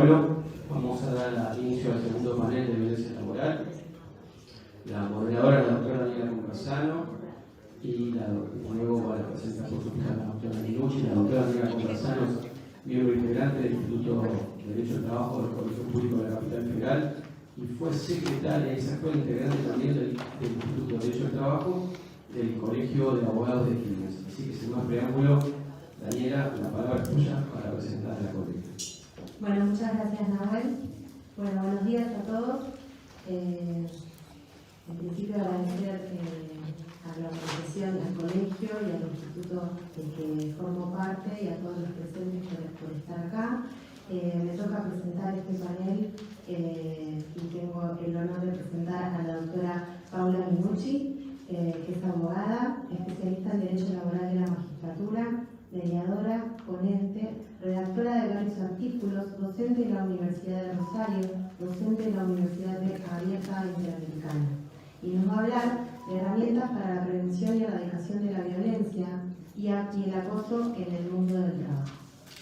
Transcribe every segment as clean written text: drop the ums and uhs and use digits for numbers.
Bueno, vamos a dar inicio al segundo panel de violencia laboral. La moderadora es la doctora Daniela Conversano y luego va a presentar por su hija la doctora Minucci. La doctora Daniela Conversano es miembro integrante del Instituto de Derecho del Trabajo del Colegio Público de la Capital Federal y fue secretaria, es actual integrante también del Instituto de Derecho del Trabajo del Colegio de Abogados de Quilmes. Así que sin más preámbulo, Daniela, la palabra es tuya para presentar la colega. Bueno, muchas gracias, Nahuel. Bueno, buenos días a todos. En principio agradecer a la organización, al colegio y al instituto del que formo parte y a todos los presentes por estar acá. Me toca presentar este panel y tengo el honor de presentar a la doctora Paula Minucci, que es abogada, especialista en Derecho Laboral de la Magistratura, mediadora, ponente, redactora de varios artículos, docente en la Universidad de Rosario, docente en la Universidad Abierta Interamericana. Y nos va a hablar de herramientas para la prevención y erradicación de la violencia y el acoso en el mundo del trabajo.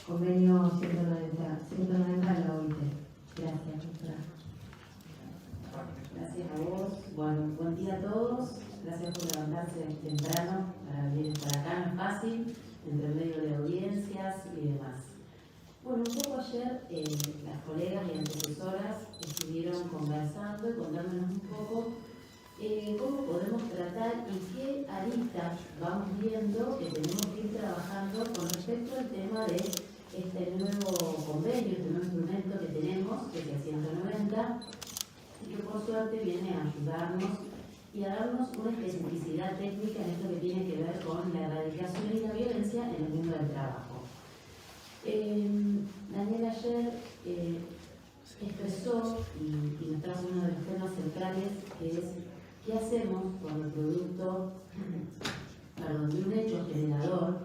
Convenio 190 de la OIT. Gracias, doctora. Gracias a vos. Bueno, buen día a todos. Gracias por levantarse temprano para venir estar acá. No es fácil, entre medio de audiencias y demás. Bueno, un poco ayer las colegas y antecesoras estuvieron conversando y contándonos un poco cómo podemos tratar y qué aristas vamos viendo que tenemos que ir trabajando con respecto al tema de este nuevo convenio, este nuevo instrumento que tenemos, que es el 190, y que por suerte viene a ayudarnos y a darnos una especificidad técnica en esto que tiene que ver con la erradicación y la violencia en el mundo del trabajo. Daniel ayer expresó y nos trajo uno de los temas centrales, que es qué hacemos cuando producto de un hecho generador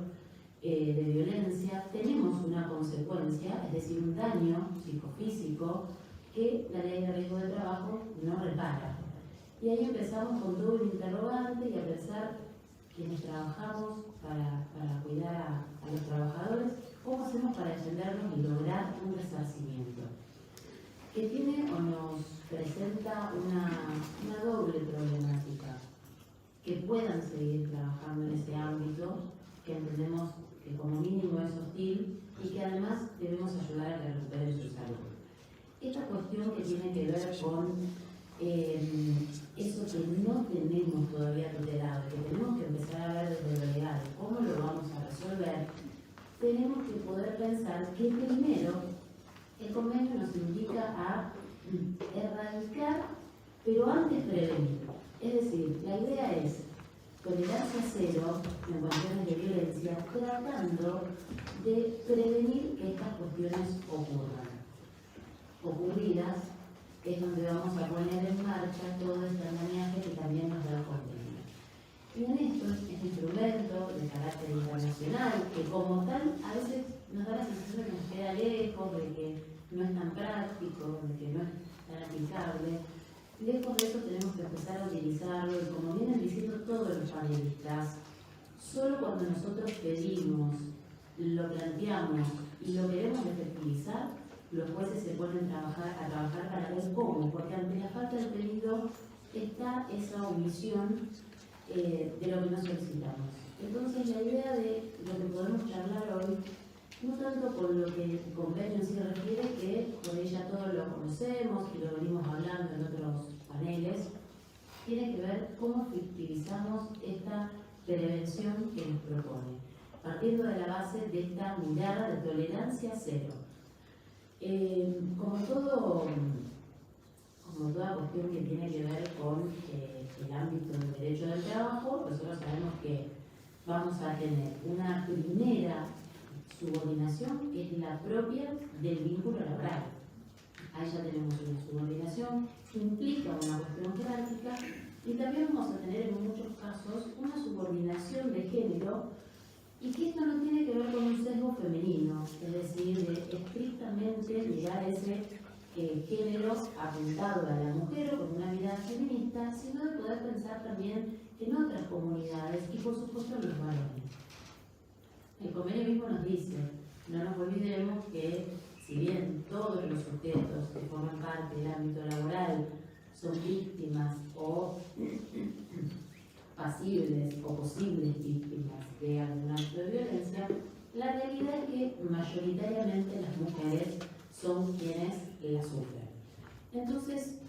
de violencia tenemos una consecuencia, es decir, un daño psicofísico que la ley de riesgo de trabajo no repara. Y ahí empezamos con todo el interrogante y a pensar quienes trabajamos para cuidar a los trabajadores, cómo hacemos para defendernos y lograr un resarcimiento que tiene o nos presenta una doble problemática, que puedan seguir trabajando en ese ámbito que entendemos que como mínimo es hostil y que además debemos ayudar a que recuperen su salud. Esta cuestión que tiene que ver con eso que no tenemos todavía tutelado, que tenemos que empezar a ver desde lo legal, cómo lo vamos a resolver, tenemos que poder pensar que primero el convenio nos invita a erradicar, pero antes prevenir. Es decir, la idea es tolerancia cero en cuestiones de violencia, tratando de prevenir que estas cuestiones ocurran. Ocurridas es donde vamos a poner en marcha todo este andamiaje que también nos da el convenio. Y en esto, este instrumento de carácter internacional, que como tal a veces nos da la sensación de que nos queda lejos, de que no es tan práctico, de que no es tan aplicable, lejos de eso tenemos que empezar a utilizarlo y como vienen diciendo todos los panelistas, solo cuando nosotros pedimos, lo planteamos y lo queremos efectivizar, los jueces se ponen a trabajar para ver cómo, porque ante la falta de pedido está esa omisión de lo que nos solicitamos. Entonces la idea de lo que podemos charlar hoy, no tanto con lo que el convenio en sí refiere, que por ella todos lo conocemos y lo venimos hablando en otros paneles, tiene que ver cómo efectivizamos esta prevención que nos propone, partiendo de la base de esta mirada de tolerancia cero. Como toda cuestión que tiene que ver con el ámbito del derecho del trabajo, nosotros sabemos que vamos a tener una primera subordinación que es la propia del vínculo laboral. Ahí ya tenemos una subordinación que implica una cuestión jerárquica y también vamos a tener en muchos casos una subordinación de género y que esto no tiene que ver con un sesgo femenino, es decir, de estrictamente mirar ese género apuntado a la mujer o con una mirada feminista, sino de poder pensar también en otras comunidades y por supuesto en los varones. El convenio mismo nos dice, no nos olvidemos que si si bien todos los sujetos que forman parte del ámbito laboral son víctimas o pasibles o posibles víctimas de algún acto de violencia, la realidad es que mayoritariamente las mujeres son quienes la sufren. Entonces,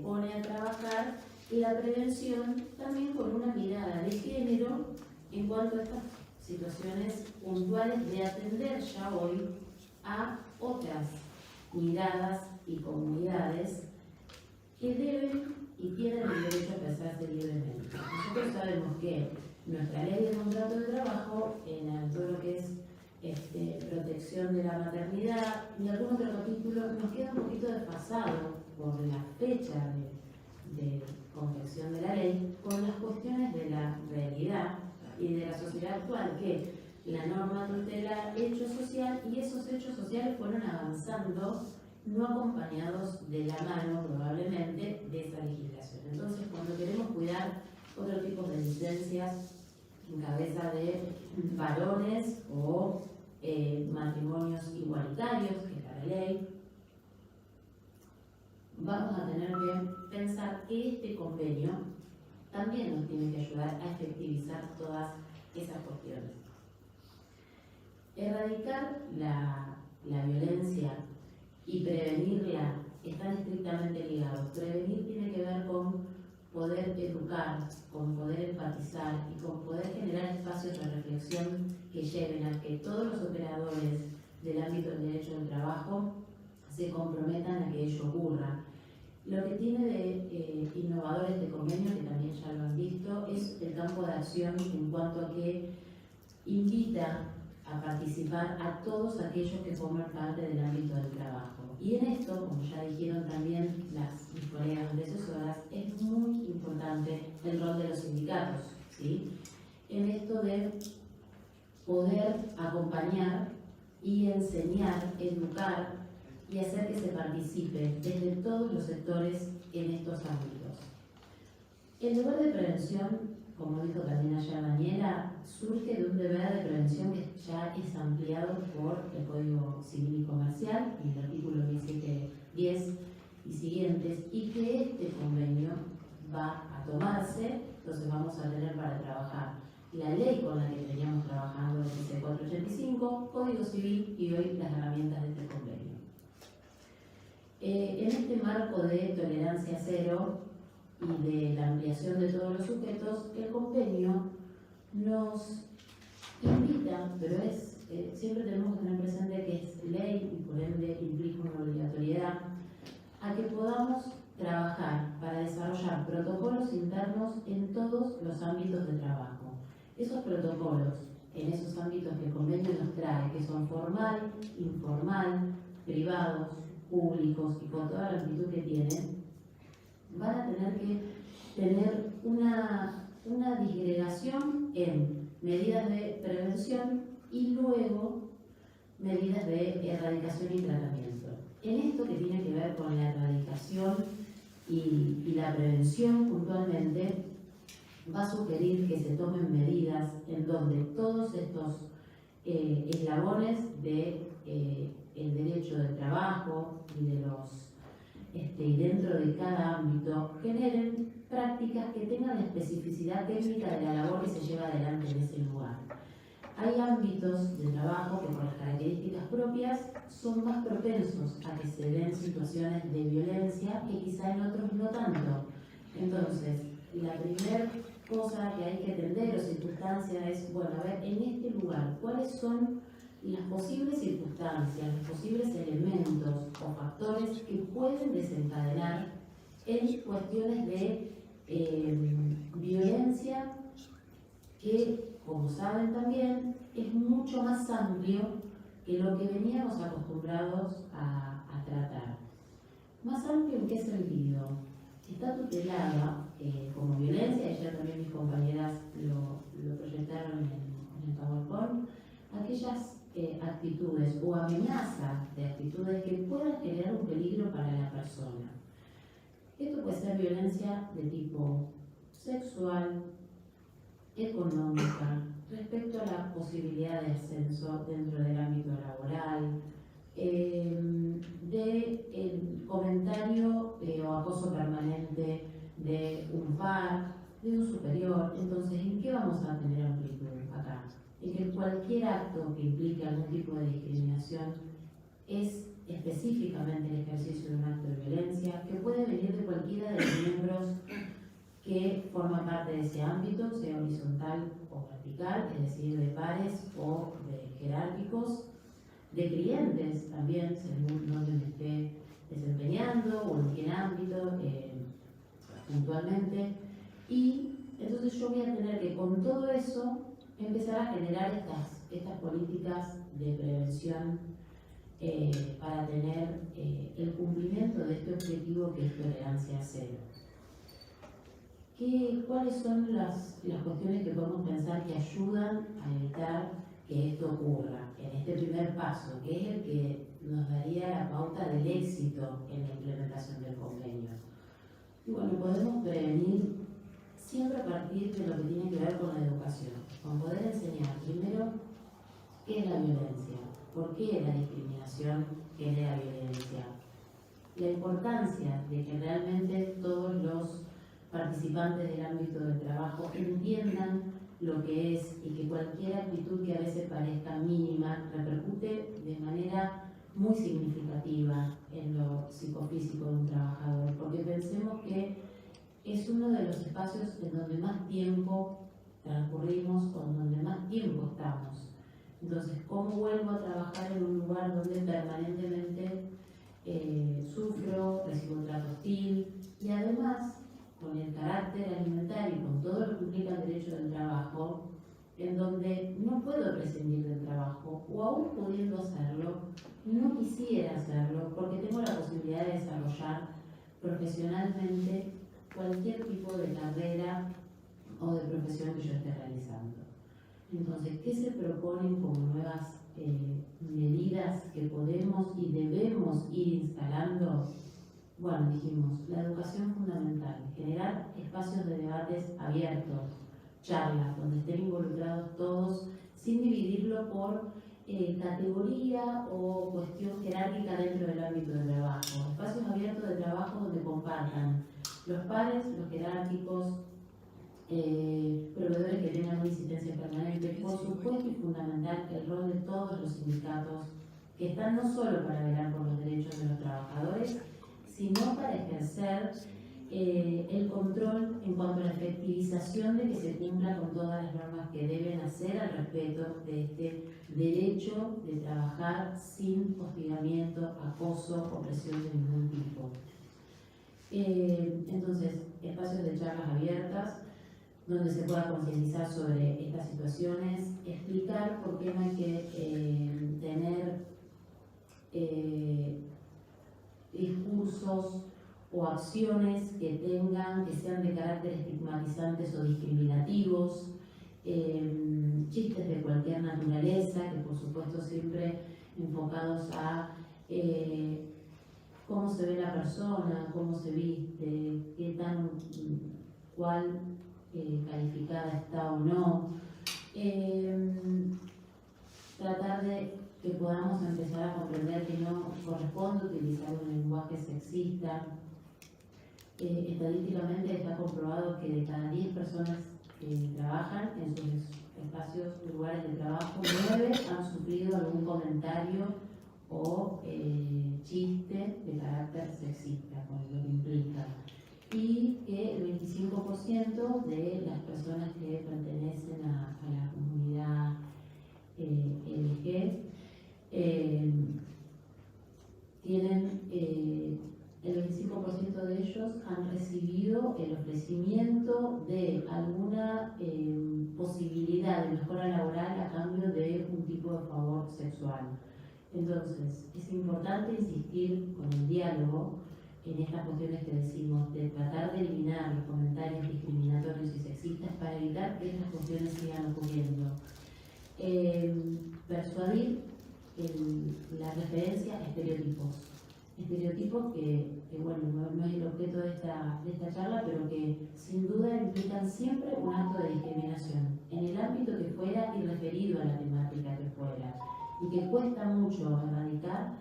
pone a trabajar la prevención también con una mirada de género en cuanto a estas situaciones puntuales de atender ya hoy a otras miradas y comunidades que deben y tienen el derecho a expresarse libremente. Nosotros sabemos que nuestra ley de contrato de trabajo, en todo lo que es protección de la maternidad y algún otro capítulo, nos queda un poquito desfasado por la fecha de confección de la ley, con las cuestiones de la realidad y de la sociedad actual, que la norma tutela hecho social y esos hechos sociales fueron avanzando no acompañados de la mano probablemente de esa legislación. Entonces, cuando queremos cuidar otro tipo de licencias en cabeza de varones o matrimonios igualitarios, que es la ley, vamos a tener que pensar que este convenio también nos tiene que ayudar a efectivizar todas esas cuestiones. Erradicar la violencia y prevenirla están estrictamente ligados. Prevenir tiene que ver con poder educar, con poder empatizar y con poder generar espacios de reflexión que lleven a que todos los operadores del ámbito del derecho del trabajo se comprometan a que ello ocurra. Lo que tiene de innovador este convenio, que también ya lo han visto, es el campo de acción en cuanto a que invita a participar a todos aquellos que forman parte del ámbito del trabajo. Y en esto, como ya dijeron también mis colegas antecesoras, es muy importante el rol de los sindicatos, ¿sí? En esto de poder acompañar y enseñar, educar y hacer que se participe desde todos los sectores en estos ámbitos. El deber de prevención, como dijo también ayer Daniela, surge de un deber de prevención que ya es ampliado por el Código Civil y Comercial, en el artículo 17.10 y siguientes, y que este convenio va a tomarse. Entonces vamos a tener para trabajar la ley con la que veníamos trabajando desde 485, Código Civil y hoy las herramientas de este convenio. En este marco de tolerancia cero y de la ampliación de todos los sujetos, el convenio nos invita, pero siempre tenemos que tener presente que es ley y por ende implica una obligatoriedad, a que podamos trabajar para desarrollar protocolos internos en todos los ámbitos de trabajo. Esos protocolos, en esos ámbitos que el convenio nos trae, que son formal, informal, privados, públicos y con toda la amplitud que tienen, van a tener que tener una disgregación en medidas de prevención y luego medidas de erradicación y tratamiento. En esto que tiene que ver con la erradicación y la prevención puntualmente, va a sugerir que se tomen medidas en donde todos estos eslabones el derecho del trabajo y dentro de cada ámbito generen prácticas que tengan la especificidad técnica de la labor que se lleva adelante en ese lugar. Hay ámbitos de trabajo que por las características propias son más propensos a que se den situaciones de violencia que quizá en otros no tanto. Entonces, la primera cosa que hay que entender o circunstancia es, bueno, a ver, en este lugar, ¿cuáles son las posibles circunstancias, los posibles elementos o factores que pueden desencadenar en cuestiones de violencia que, como saben también, es mucho más amplio que lo que veníamos acostumbrados a tratar? ¿Más amplio en qué sentido? Está tutelada como violencia, y ya también mis compañeras lo proyectaron en el PowerPoint, aquellas actitudes o amenazas de actitudes que puedan generar un peligro para la persona. Esto puede ser violencia de tipo sexual, económica, respecto a la posibilidad de ascenso dentro del ámbito laboral, par, de un superior. Entonces, ¿en qué vamos a tener amplitud acá? En que cualquier acto que implique algún tipo de discriminación es específicamente el ejercicio de un acto de violencia que puede venir de cualquiera de los miembros que forman parte de ese ámbito, sea horizontal o vertical, es decir, de pares o de jerárquicos, de clientes también, según donde me esté desempeñando o en qué ámbito puntualmente. Y entonces yo voy a tener que con todo eso empezar a generar estas políticas de prevención para tener el cumplimiento de este objetivo que es tolerancia cero. ¿Cuáles son las cuestiones que podemos pensar que ayudan a evitar que esto ocurra en este primer paso, que es el que nos daría la pauta del éxito en la implementación del convenio? Y bueno, podemos prevenir siempre a partir de lo que tiene que ver con la educación, con poder enseñar primero qué es la violencia, por qué la discriminación genera violencia, la importancia de que realmente todos los participantes del ámbito del trabajo entiendan lo que es y que cualquier actitud que a veces parezca mínima repercute de manera muy significativa en lo psicofísico de un trabajador, porque pensemos que es uno de los espacios en donde más tiempo transcurrimos o en donde más tiempo estamos. Entonces, ¿cómo vuelvo a trabajar en un lugar donde permanentemente sufro, recibo trato hostil y además con el carácter alimentario y con todo lo que implica el derecho del trabajo, en donde no puedo prescindir del trabajo o aún pudiendo hacerlo, no quisiera hacerlo porque tengo la posibilidad de desarrollar profesionalmente cualquier tipo de carrera o de profesión que yo esté realizando? Entonces, ¿qué se proponen como nuevas medidas que podemos y debemos ir instalando? Bueno, dijimos, la educación fundamental, generar espacios de debates abiertos, charlas, donde estén involucrados todos, sin dividirlo por categoría o cuestión jerárquica dentro del ámbito de trabajo. Espacios abiertos de trabajo donde compartan los pares, los jerárquicos, proveedores que tengan una incidencia permanente, por supuesto y fundamental el rol de todos los sindicatos que están no solo para velar por los derechos de los trabajadores, sino para ejercer el control en cuanto a la efectivización de que se cumpla con todas las normas que deben hacer al respeto de este derecho de trabajar sin hostigamiento, acoso o presión de ningún tipo. Entonces, espacios de charlas abiertas donde se pueda concientizar sobre estas situaciones, explicar por qué no hay que tener discursos o acciones que sean de carácter estigmatizantes o discriminativos, chistes de cualquier naturaleza, que por supuesto siempre enfocados a cómo se ve la persona, cómo se viste, qué tan cuál calificada está o no. Tratar de que podamos empezar a comprender que no corresponde utilizar un lenguaje sexista. Estadísticamente está comprobado que de cada 10 personas que trabajan en sus espacios y lugares de trabajo, 9 han sufrido algún comentario o chiste de carácter sexista, con lo que implica. Y que el 25% de las personas que pertenecen a la comunidad LG tienen, el 25% de ellos han recibido el ofrecimiento de alguna posibilidad de mejora laboral a cambio de un tipo de favor sexual. Entonces, es importante insistir con el diálogo en estas cuestiones que decimos, de tratar de eliminar los comentarios discriminatorios y sexistas para evitar que estas cuestiones sigan ocurriendo. Persuadir la referencia a estereotipos que bueno, no es el objeto de esta charla, pero que sin duda implican siempre un acto de discriminación, en el ámbito que fuera y referido a la temática que fuera, y que cuesta mucho erradicar,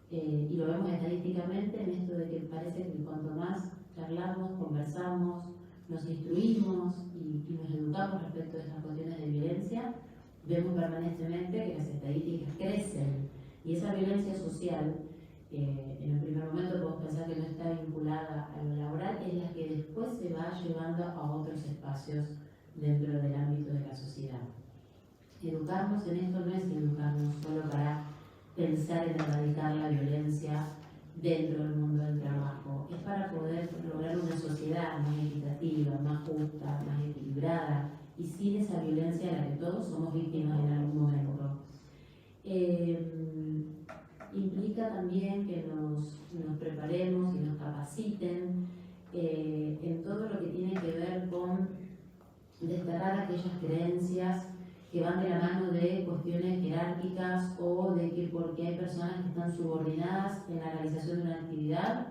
y lo vemos estadísticamente en esto de que parece que cuanto más charlamos, conversamos, nos instruimos y nos educamos respecto a estas cuestiones de violencia, vemos permanentemente que las estadísticas crecen y esa violencia social, en el primer momento podemos pensar que no está vinculada a lo laboral, es la que después se va llevando a otros espacios dentro del ámbito de la sociedad. Educarnos en esto no es educarnos solo para pensar en erradicar la violencia dentro del mundo del trabajo, es para poder lograr una sociedad más equitativa, más justa, más equilibrada y sin esa violencia a la que todos somos víctimas en algún momento. Implica también que nos preparemos y nos capaciten en todo lo que tiene que ver con desterrar aquellas creencias que van de la mano de cuestiones jerárquicas o de que porque hay personas que están subordinadas en la realización de una actividad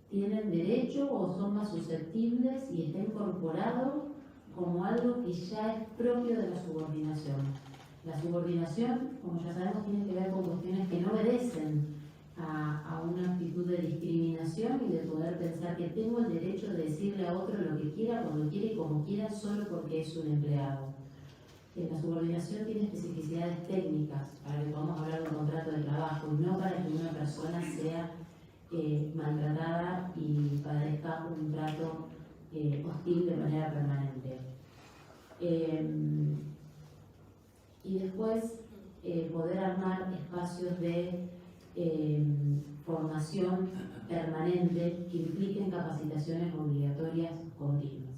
tienen derecho o son más susceptibles y está incorporado como algo que ya es propio de la subordinación. La subordinación, como ya sabemos, tiene que ver con cuestiones que no obedecen a una actitud de discriminación y de poder pensar que tengo el derecho de decirle a otro lo que quiera, cuando quiera y como quiera, solo porque es un empleado. La subordinación tiene especificidades técnicas para que podamos hablar de un contrato de trabajo y no para que una persona sea maltratada y padezca un trato hostil de manera permanente. Y después poder armar espacios de formación permanente que impliquen capacitaciones obligatorias continuas.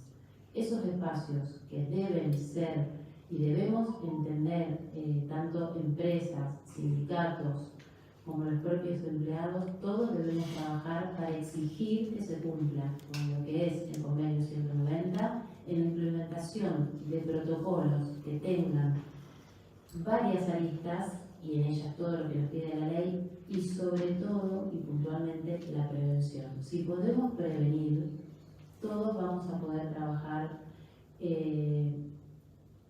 Esos espacios que deben ser y debemos entender, tanto empresas, sindicatos, como los propios empleados, todos debemos trabajar para exigir que se cumpla con lo que es el convenio 190 en la implementación de protocolos que tengan varias aristas y en ellas todo lo que nos pide la ley y sobre todo y puntualmente la prevención. Si podemos prevenir, todos vamos a poder trabajar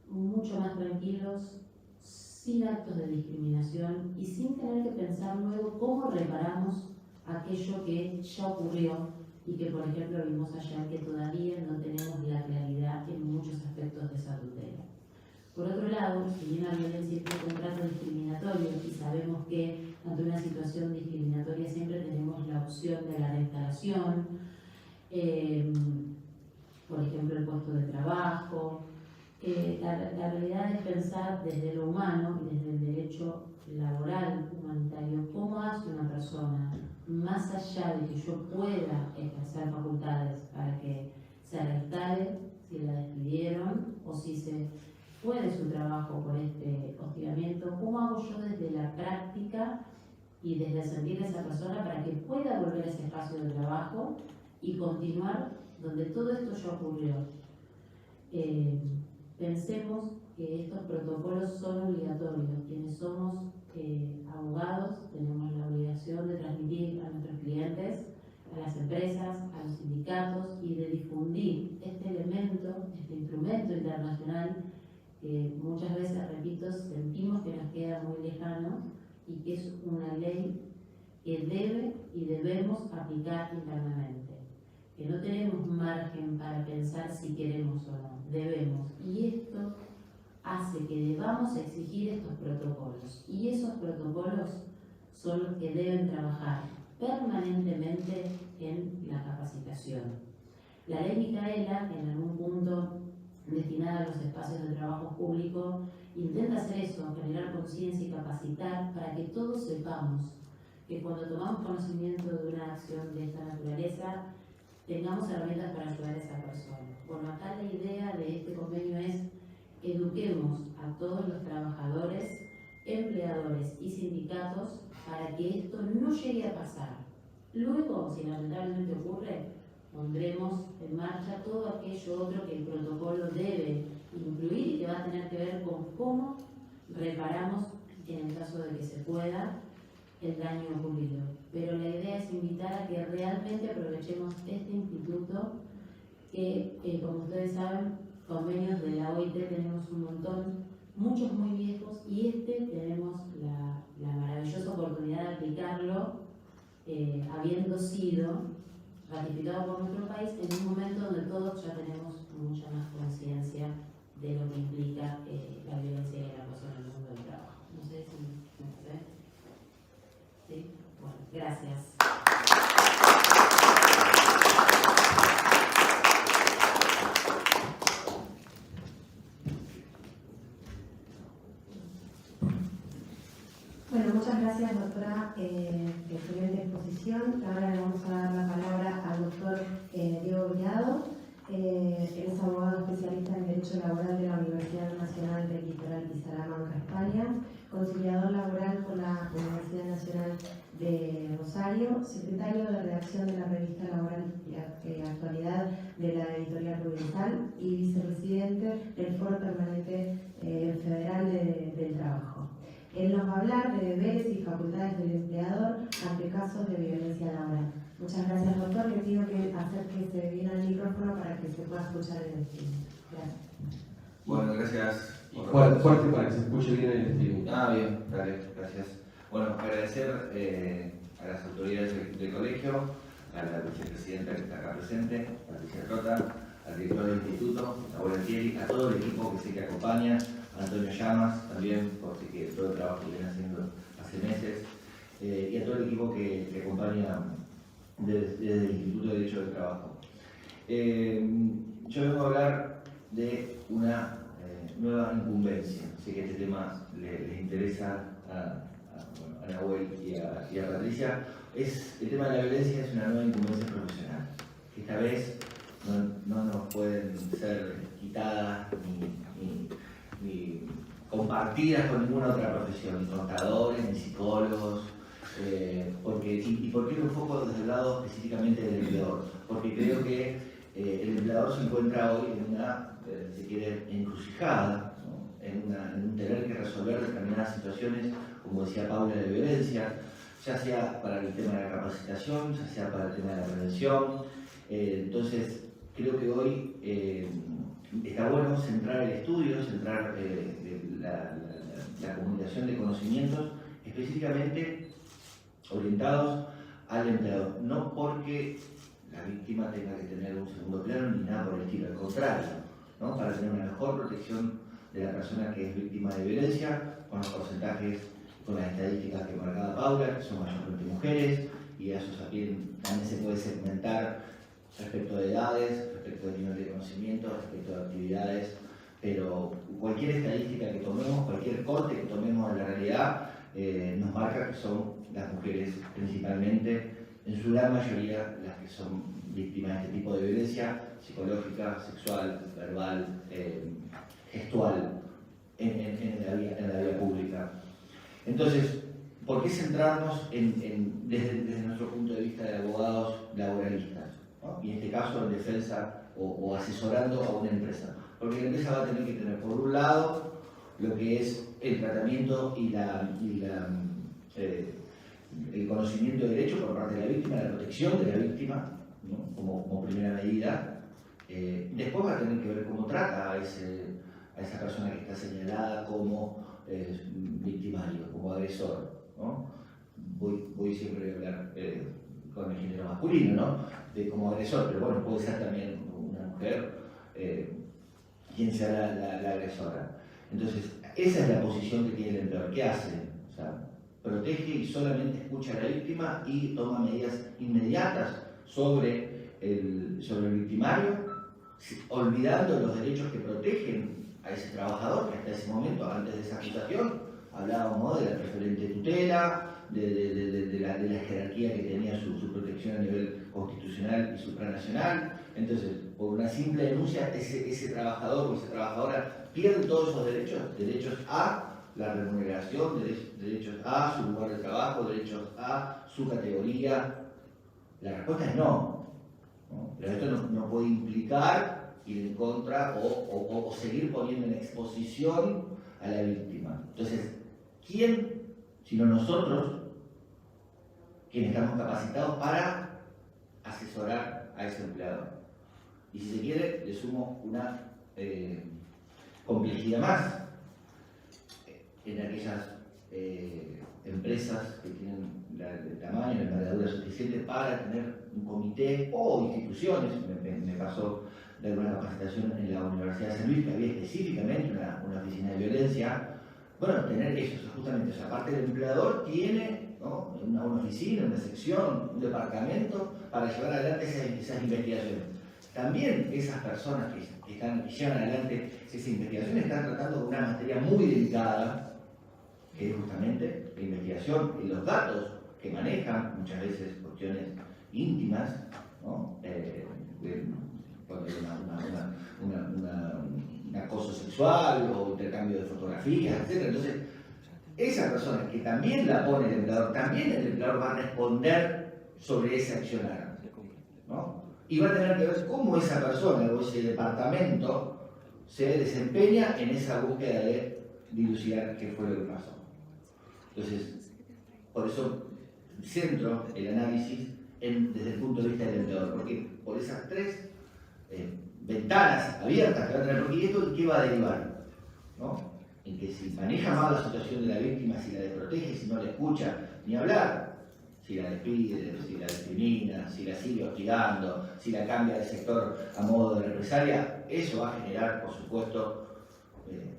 mucho más tranquilos, sin actos de discriminación y sin tener que pensar luego cómo reparamos aquello que ya ocurrió y que, por ejemplo, vimos ayer que todavía no tenemos la claridad en muchos aspectos de esa tutela. Por otro lado, si bien la violencia implica un trato discriminatorio y sabemos que ante una situación discriminatoria siempre tenemos la opción de la reinstalación, por ejemplo, el puesto de trabajo, la realidad es pensar desde lo humano y desde el derecho laboral humanitario, cómo hace una persona, más allá de que yo pueda ejercer facultades para que se reinstale si la despidieron o si se fue de su trabajo por este hostigamiento, cómo hago yo desde la práctica y desde el sentir de esa persona para que pueda volver a ese espacio de trabajo y continuar donde todo esto ya ocurrió. Pensemos que estos protocolos son obligatorios. Quienes somos abogados tenemos la obligación de transmitir a nuestros clientes, a las empresas, a los sindicatos y de difundir este elemento, este instrumento internacional que muchas veces, repito, sentimos que nos queda muy lejano y que es una ley que debe y debemos aplicar internamente. Que no tenemos margen para pensar si queremos o no, debemos. Y esto hace que debamos exigir estos protocolos. Y esos protocolos son los que deben trabajar permanentemente en la capacitación. La ley Micaela, en algún punto destinada a los espacios de trabajo público, intenta hacer eso, generar conciencia y capacitar para que todos sepamos que cuando tomamos conocimiento de una acción de esta naturaleza, tengamos herramientas para ayudar a esa persona. Bueno, acá la idea de este convenio es eduquemos a todos los trabajadores, empleadores y sindicatos para que esto no llegue a pasar. Luego, si lamentablemente ocurre, pondremos en marcha todo aquello otro que el protocolo debe incluir y que va a tener que ver con cómo reparamos, en el caso de que se pueda, el daño ocurrido. Pero la idea es invitar a que realmente aprovechemos este instituto que, como ustedes saben, convenios de la OIT tenemos un montón, muchos muy viejos, y tenemos la maravillosa oportunidad de aplicarlo habiendo sido ratificado por nuestro país en un momento donde todos ya tenemos mucha más conciencia de lo que implica la violencia y el acoso en el mundo del trabajo. No sé si me sé. ¿Sí? Bueno, gracias. Bueno, muchas gracias, doctora. Excelente exposición. Ahora le vamos a dar la palabra al doctor Diego Collado. Él es abogado especialista en Derecho Laboral de la Universidad Nacional del Litoral y Salamanca, España, conciliador laboral por la Universidad Nacional de Rosario, secretario de redacción de la revista Laboral y Actualidad de la Editorial Provincial y vicepresidente del Foro Permanente Federal del Trabajo. Él nos va a hablar de deberes y facultades del empleador ante casos de violencia laboral. Muchas gracias, doctor. Le pido que acérquese bien al micrófono para que se pueda escuchar en el streaming. Gracias. Bueno, gracias. Y fuerte para que se escuche bien el streaming. Bien, dale, gracias. Bueno, agradecer a las autoridades del colegio, a la vicepresidenta que está acá presente, Patricia Rota, al director del instituto, a Volentieri, a todo el equipo que sé que acompaña, a Antonio Llamas también, por todo el trabajo que viene haciendo hace meses, y a todo el equipo que acompaña desde el Instituto de Derecho del Trabajo. Yo vengo a hablar de una nueva incumbencia. Sé que este tema les interesa a Nahuel y a Patricia. El tema de la violencia es una nueva incumbencia profesional, que esta vez no nos pueden ser quitadas ni compartidas con ninguna otra profesión, ni contadores, ni psicólogos. ¿Por qué lo enfoco desde el lado específicamente del empleador? Porque creo que el empleador se encuentra hoy en una, si quiere, encrucijada, ¿no? en un tener que resolver determinadas situaciones, como decía Paula, de violencia, ya sea para el tema de la capacitación, ya sea para el tema de la prevención. Entonces, creo que hoy está bueno centrar el estudio, centrar la comunicación de conocimientos específicamente orientados al empleador, no porque la víctima tenga que tener un segundo plano ni nada por el estilo, al contrario, ¿no? Para tener una mejor protección de la persona que es víctima de violencia, con los porcentajes, con las estadísticas que marcaba Paula, que son mayormente mujeres, y a eso también se puede segmentar respecto de edades, respecto de nivel de conocimiento, respecto de actividades, pero cualquier estadística que tomemos, cualquier corte que tomemos de la realidad, nos marca que son las mujeres principalmente, en su gran mayoría, las que son víctimas de este tipo de violencia psicológica, sexual, verbal, gestual, en la vía pública. Entonces, ¿por qué centrarnos desde nuestro punto de vista de abogados laboralistas, ¿no? Y en este caso en defensa o asesorando a una empresa? Porque la empresa va a tener que tener, por un lado, lo que es el tratamiento y el conocimiento de derecho por parte de la víctima, la protección de la víctima, ¿no? como primera medida. Después va a tener que ver cómo trata a esa persona que está señalada como victimario, como agresor, ¿no? Voy siempre a hablar con el género masculino, ¿no? De como agresor, pero bueno, puede ser también una mujer quien sea la agresora. Entonces, esa es la posición que tiene el empleador. ¿Qué hace? O sea, protege y solamente escucha a la víctima y toma medidas inmediatas sobre el victimario, olvidando los derechos que protegen a ese trabajador que hasta ese momento, antes de esa acusación, hablábamos de la preferente tutela, de la jerarquía que tenía su protección a nivel constitucional y supranacional. Entonces, por una simple denuncia, ese trabajador o esa trabajadora pierde todos esos derechos a la remuneración, derechos a su lugar de trabajo, derechos a su categoría. La respuesta es no. Pero esto no puede implicar ir en contra o seguir poniendo en exposición a la víctima. Entonces, ¿quién, sino nosotros, quienes estamos capacitados para asesorar a ese empleador? Y si se quiere, le sumo una complejidad más. En aquellas empresas que tienen el tamaño, la envergadura suficiente suficiente para tener un comité o instituciones. Me pasó de una capacitación en la Universidad de San Luis, que había específicamente una oficina de violencia. Bueno, tener eso, justamente, o sea, aparte del empleador tiene, ¿no?, una oficina, una sección, un departamento para llevar adelante esas investigaciones. También esas personas que llevan adelante esa investigación están tratando de una materia muy delicada, que es justamente la investigación y los datos que manejan, muchas veces cuestiones íntimas, ¿no? Cuando hay un acoso sexual o intercambio de fotografías, etc. Entonces, esa persona que también la pone el empleador, también el empleador va a responder sobre ese accionar, ¿no? Y va a tener que ver cómo esa persona o ese departamento se desempeña en esa búsqueda de dilucidar qué fue lo que pasó. Entonces, por eso centro el análisis desde el punto de vista del empleador, porque por esas tres ventanas abiertas que va a tener, porque esto, ¿qué va a derivar? ¿No? En que si maneja mal la situación de la víctima, si la desprotege, si no la escucha, ni hablar, si la despide, si la discrimina, si la sigue hostigando, si la cambia de sector a modo de represalia, eso va a generar, por supuesto,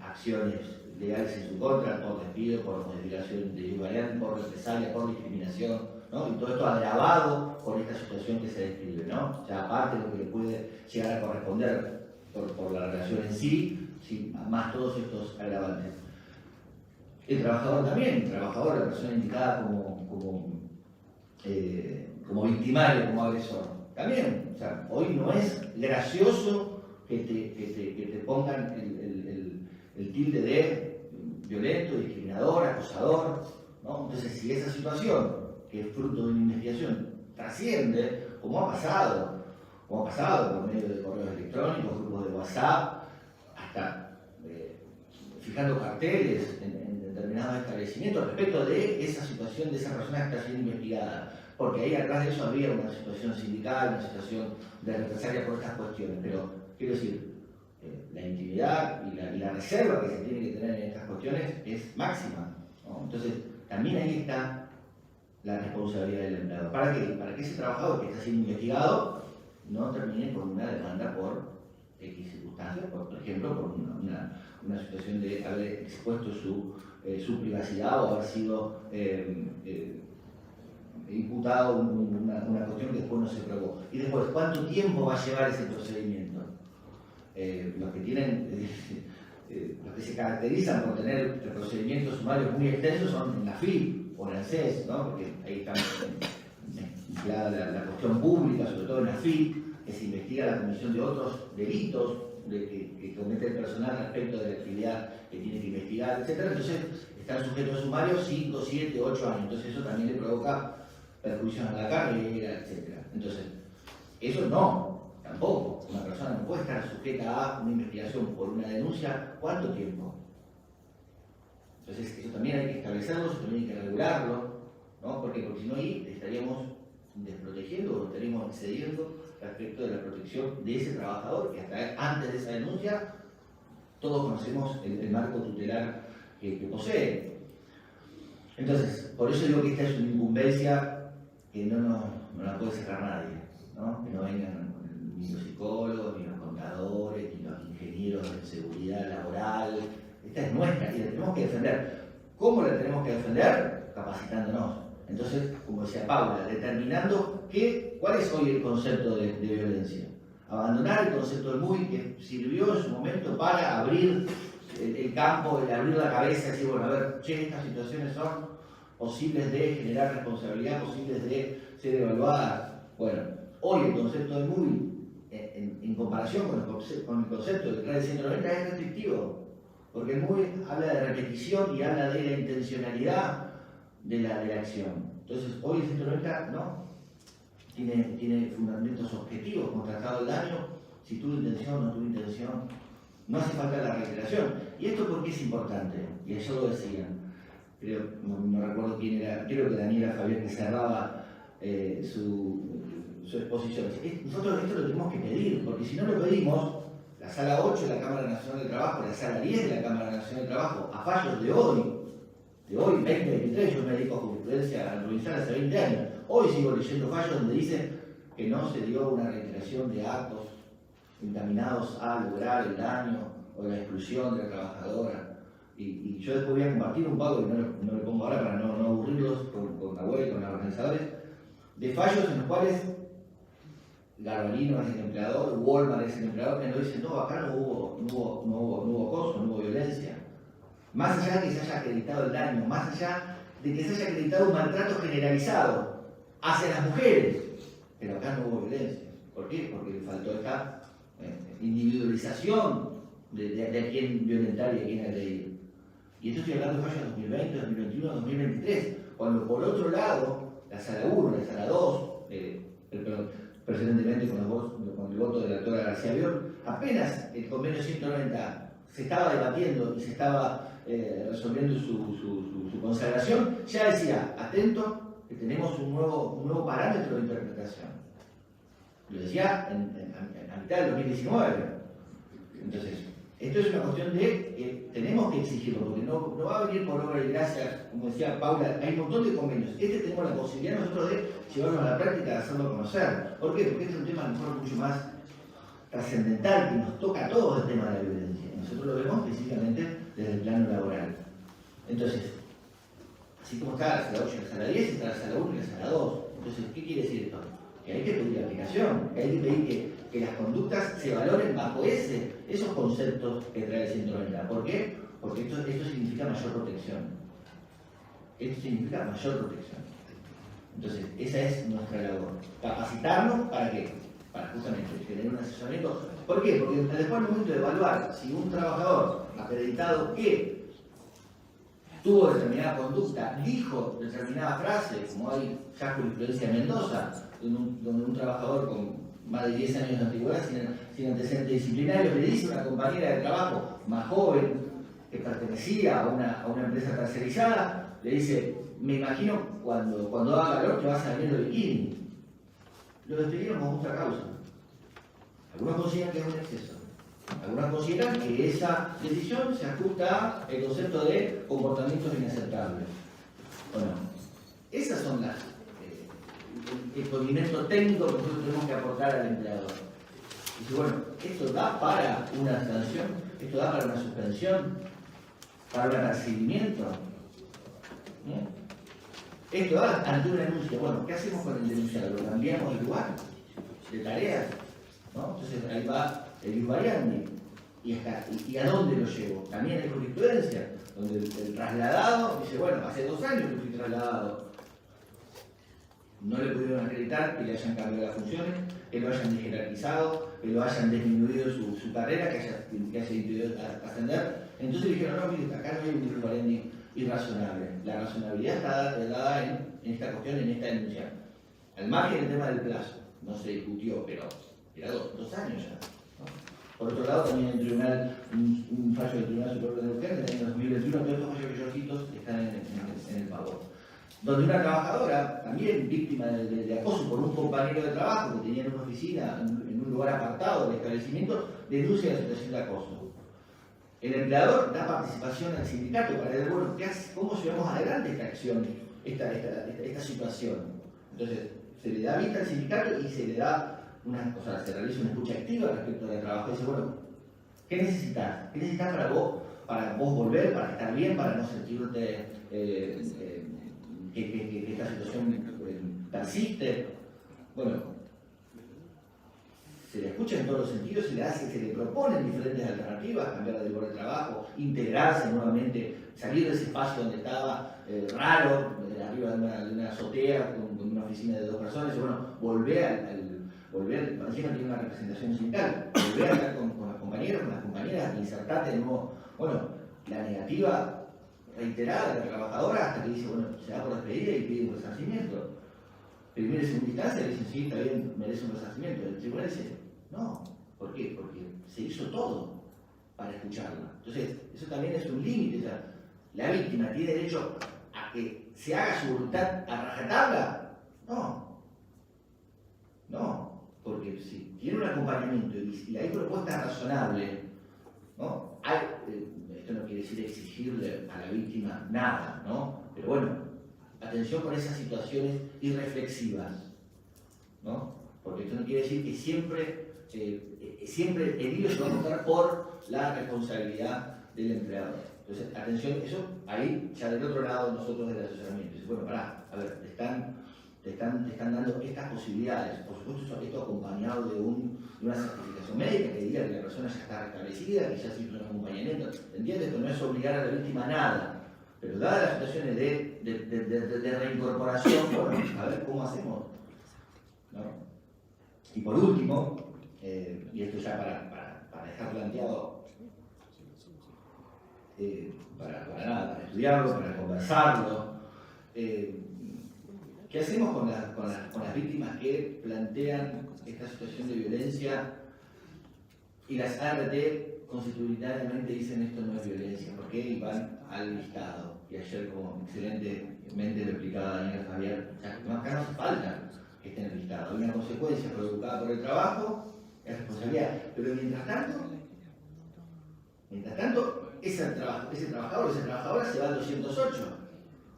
acciones legales en su contra, por despido, por modificación de invariante, por represalia, por discriminación, ¿no? Y todo esto agravado por esta situación que se describe, ¿no? O sea, aparte de lo que le puede llegar a corresponder por la relación en sí, más todos estos agravantes. El trabajador también, la persona indicada como victimario, como agresor, también. O sea, hoy no es gracioso que te pongan el tilde de violento, discriminador, acosador, ¿no? Entonces, si esa situación, que es fruto de una investigación, trasciende, como ha pasado por medio de correos electrónicos, grupos de WhatsApp, hasta fijando carteles en determinados establecimientos respecto de esa situación de esa persona que está siendo investigada, porque ahí atrás de eso había una situación sindical, una situación de represalia por estas cuestiones, pero quiero decir, la intimidad y la reserva que se tiene que tener en estas cuestiones es máxima, ¿no? Entonces, también ahí está la responsabilidad del empleador. ¿Para qué? Para que ese trabajador que está siendo investigado no termine con una demanda por X circunstancias, por ejemplo, por una situación de haber expuesto su privacidad o haber sido imputado una cuestión que después no se probó. Y después, ¿cuánto tiempo va a llevar ese procedimiento? Los que se caracterizan por tener procedimientos sumarios muy extensos son en la FIP o en el CES, ¿no? Porque ahí está inflada la cuestión pública, sobre todo en la FIP, que se investiga la comisión de otros delitos que comete el personal respecto de la actividad que tiene que investigar, etc. Entonces, están sujetos a sumarios 5, 7, 8 años. Entonces, eso también le provoca perjuicios a la carrera, etc. Entonces, eso no. Tampoco, una persona no puede estar sujeta a una investigación por una denuncia, ¿cuánto tiempo? Entonces, eso también hay que establecerlo, eso también hay que regularlo, ¿no? Porque si no, ahí estaríamos desprotegiendo o estaríamos excediendo respecto de la protección de ese trabajador, que hasta antes de esa denuncia, todos conocemos el marco tutelar que posee. Entonces, por eso digo que esta es una incumbencia que no la puede cerrar nadie, ¿no? Que no vengan ni los psicólogos, ni los contadores, ni los ingenieros de seguridad laboral. Esta es nuestra y la tenemos que defender. ¿Cómo la tenemos que defender? Capacitándonos. Entonces, como decía Paula, determinando cuál es hoy el concepto de violencia. Abandonar el concepto del MUI que sirvió en su momento para abrir el campo, abrir la cabeza y decir, bueno, a ver, estas situaciones son posibles de generar responsabilidad, posibles de ser evaluadas. Bueno, hoy el concepto del MUI en comparación con el concepto del CRAE 190 es restrictivo, porque el MUI habla de repetición y habla de la intencionalidad de la acción. Entonces, hoy el 190 no tiene fundamentos objetivos, contrastado el daño, si tuvo intención o no tuvo intención, no hace falta la reiteración. ¿Y esto por qué es importante? Y eso lo decían, no recuerdo quién era, creo que Daniela Fabián, que cerraba su exposición. Nosotros esto lo tenemos que pedir, porque si no lo pedimos, la Sala 8 de la Cámara Nacional de Trabajo, la Sala 10 de la Cámara Nacional de Trabajo, a fallos de hoy, 2023, yo me dedico a jurisprudencia provincial hace 20 años, Hoy sigo leyendo fallos donde dicen que no se dio una reiteración de actos encaminados a lograr el daño o la exclusión de la trabajadora. Y yo después voy a compartir un poco, y no lo pongo ahora para no aburrirlos con Nahuel, con los organizadores, de fallos en los cuales Garbarino es el empleador, Walmart es el empleador, que nos dicen, no, acá no hubo acoso, no hubo violencia. Más allá de que se haya acreditado el daño, más allá de que se haya acreditado un maltrato generalizado hacia las mujeres, pero acá no hubo violencia. ¿Por qué? Porque faltó esta individualización de a quién violentar y a quién agredir. Y esto estoy hablando de fallos 2020, 2021, 2023, cuando por otro lado, la sala 1, la sala 2, precedentemente con el voto de la doctora García Biol, apenas el convenio 190 se estaba debatiendo y se estaba resolviendo su consagración, ya decía, atento, que tenemos un nuevo parámetro de interpretación. Lo decía a mitad del 2019. Entonces, esto es una cuestión de que tenemos que exigirlo, porque no va a venir por obra y gracia, como decía Paula, hay un montón de convenios. Tenemos la posibilidad nosotros de llevarlo a la práctica, de hacerlo conocer. ¿Por qué? Porque este es un tema a lo mejor mucho más trascendental, que nos toca a todos el tema de la violencia. Nosotros lo vemos específicamente desde el plano laboral. Entonces, así como está la sala 8 y la sala 10, está la sala 1 y la sala 2. Entonces, ¿qué quiere decir esto? Que hay que pedir aplicación, que hay que pedir que las conductas se valoren bajo esos conceptos que trae el 190. ¿Por qué? Porque esto significa mayor protección. Esto significa mayor protección. Entonces, esa es nuestra labor. Capacitarnos para qué? Para justamente tener un asesoramiento. ¿Por qué? Porque después al momento de evaluar si un trabajador acreditado que tuvo determinada conducta, dijo determinada frase, como hay ya jurisprudencia en Mendoza, donde un trabajador con más de 10 años de antigüedad, sin antecedentes disciplinarios, le dice a una compañera de trabajo más joven, que pertenecía a una empresa tercerizada, le dice, me imagino cuando haga calor te vas a venir de bikini. Lo despidieron con justa causa. Algunos consideran que es un exceso. Algunos consideran que esa decisión se ajusta al concepto de comportamientos inaceptables. Bueno, esas son el condimento técnico que nosotros tenemos que aportar al empleador. Dice, bueno, esto da para una sanción, esto da para una suspensión, para un apercibimiento. Esto da ante una denuncia. Bueno, ¿qué hacemos con el denunciado? ¿Lo cambiamos de lugar? ¿De tareas? ¿No? Entonces ahí va el invariante. ¿Y a dónde lo llevo? También hay jurisprudencia, donde el trasladado dice, bueno, hace 2 años que fui trasladado. No le pudieron acreditar que le hayan cambiado las funciones, que lo hayan jerarquizado, que lo hayan disminuido su carrera, que haya impedido ascender. Entonces dijeron, no, mire, acá no hay un invariante irrazonable. La razonabilidad está dada en esta cuestión, en esta denuncia. Al margen del tema del plazo, no se discutió, pero era 2 años ya. ¿No? Por otro lado, también el tribunal, un fallo del Tribunal Superior de la Mujer del año 2021, todos estos fallos que yo cito están en el favor. Donde una trabajadora, también víctima de acoso por un compañero de trabajo que tenía en una oficina, en un lugar apartado del establecimiento, denuncia la situación de acoso. El empleador da participación al sindicato para ver, bueno, ¿cómo llevamos adelante esta acción, esta situación? Entonces, se le da vista al sindicato y se le da se realiza una escucha activa respecto al trabajo. Dice, bueno, ¿qué necesitas? ¿Qué necesitas para vos volver, para estar bien, para no sentirte que esta situación persiste? Bueno, se le escucha en todos los sentidos, se le proponen diferentes alternativas, cambiar de lugar de trabajo, integrarse nuevamente, salir de ese espacio donde estaba raro, arriba de una azotea con una oficina de 2 personas, y bueno, volver, por encima tiene una representación sindical, volver a hablar con los compañeros, con las compañeras, insertarte de nuevo. Bueno, la negativa reiterada de la trabajadora hasta que dice, bueno, se da por despedida y pide un resarcimiento. Primera y segunda instancia le dicen, sí, está bien, merece un resarcimiento. El tribunal dice, no. ¿Por qué? Porque se hizo todo para escucharla. Entonces, eso también es un límite. O sea, la víctima tiene derecho a que se haga su voluntad a rajatabla. No, porque si tiene un acompañamiento y hay propuestas razonables, ¿no? Esto no quiere decir exigirle a la víctima nada, ¿no? Pero bueno, atención con esas situaciones irreflexivas, ¿no? Porque esto no quiere decir que siempre el hilo se va a contar por la responsabilidad del empleador. Entonces, atención, eso ahí ya del otro lado nosotros del asesoramiento. Dice, bueno, pará, a ver, te están dando estas posibilidades. Por supuesto, esto acompañado de una certificación médica que diga que la persona ya está restablecida, que ya se hizo un acompañamiento. ¿Entiendes? Esto no es obligar a la víctima a nada. Pero dadas las situaciones de reincorporación, bueno, a ver cómo hacemos, ¿no? Y por último, y esto ya para dejar planteado, para estudiarlo, para conversarlo, ¿qué hacemos con las víctimas que plantean esta situación de violencia y las ART constitucionalmente dicen esto no es violencia? ¿Por qué? Y van al listado. Y ayer, como excelentemente lo explicaba Daniel Javier, acá no hace falta que esté en el listado. Hay una consecuencia provocada por el trabajo, es responsabilidad. Pero mientras tanto, ese trabajador o esa trabajadora se va al 208,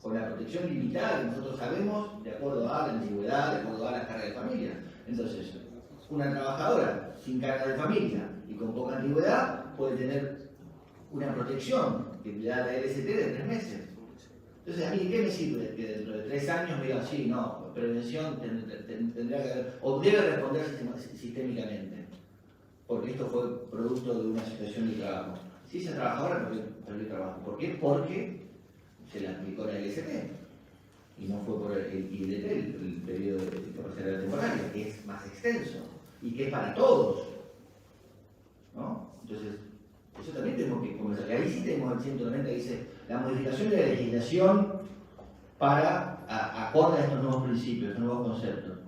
con la protección limitada que nosotros sabemos, de acuerdo a la antigüedad, de acuerdo a las cargas de familia. Entonces, una trabajadora sin carga de familia y con poca antigüedad puede tener una protección que le da la LST de 3 meses. Entonces, ¿a mí qué me sirve? Que dentro de 3 años me digan, sí, no, prevención tendría que haber, o debe responder sistémicamente, porque esto fue producto de una situación de trabajo. Si esa trabajadora perdió el trabajo. ¿Por qué? Porque se le aplicó la LST y no fue por el IDT, el periodo de discapacidad temporaria, que es más extenso y que es para todos, ¿no? Entonces, eso también tenemos que conversar. Y ahí sí tenemos el 190 que dice la modificación de la legislación para acorde a estos nuevos principios, estos nuevos conceptos.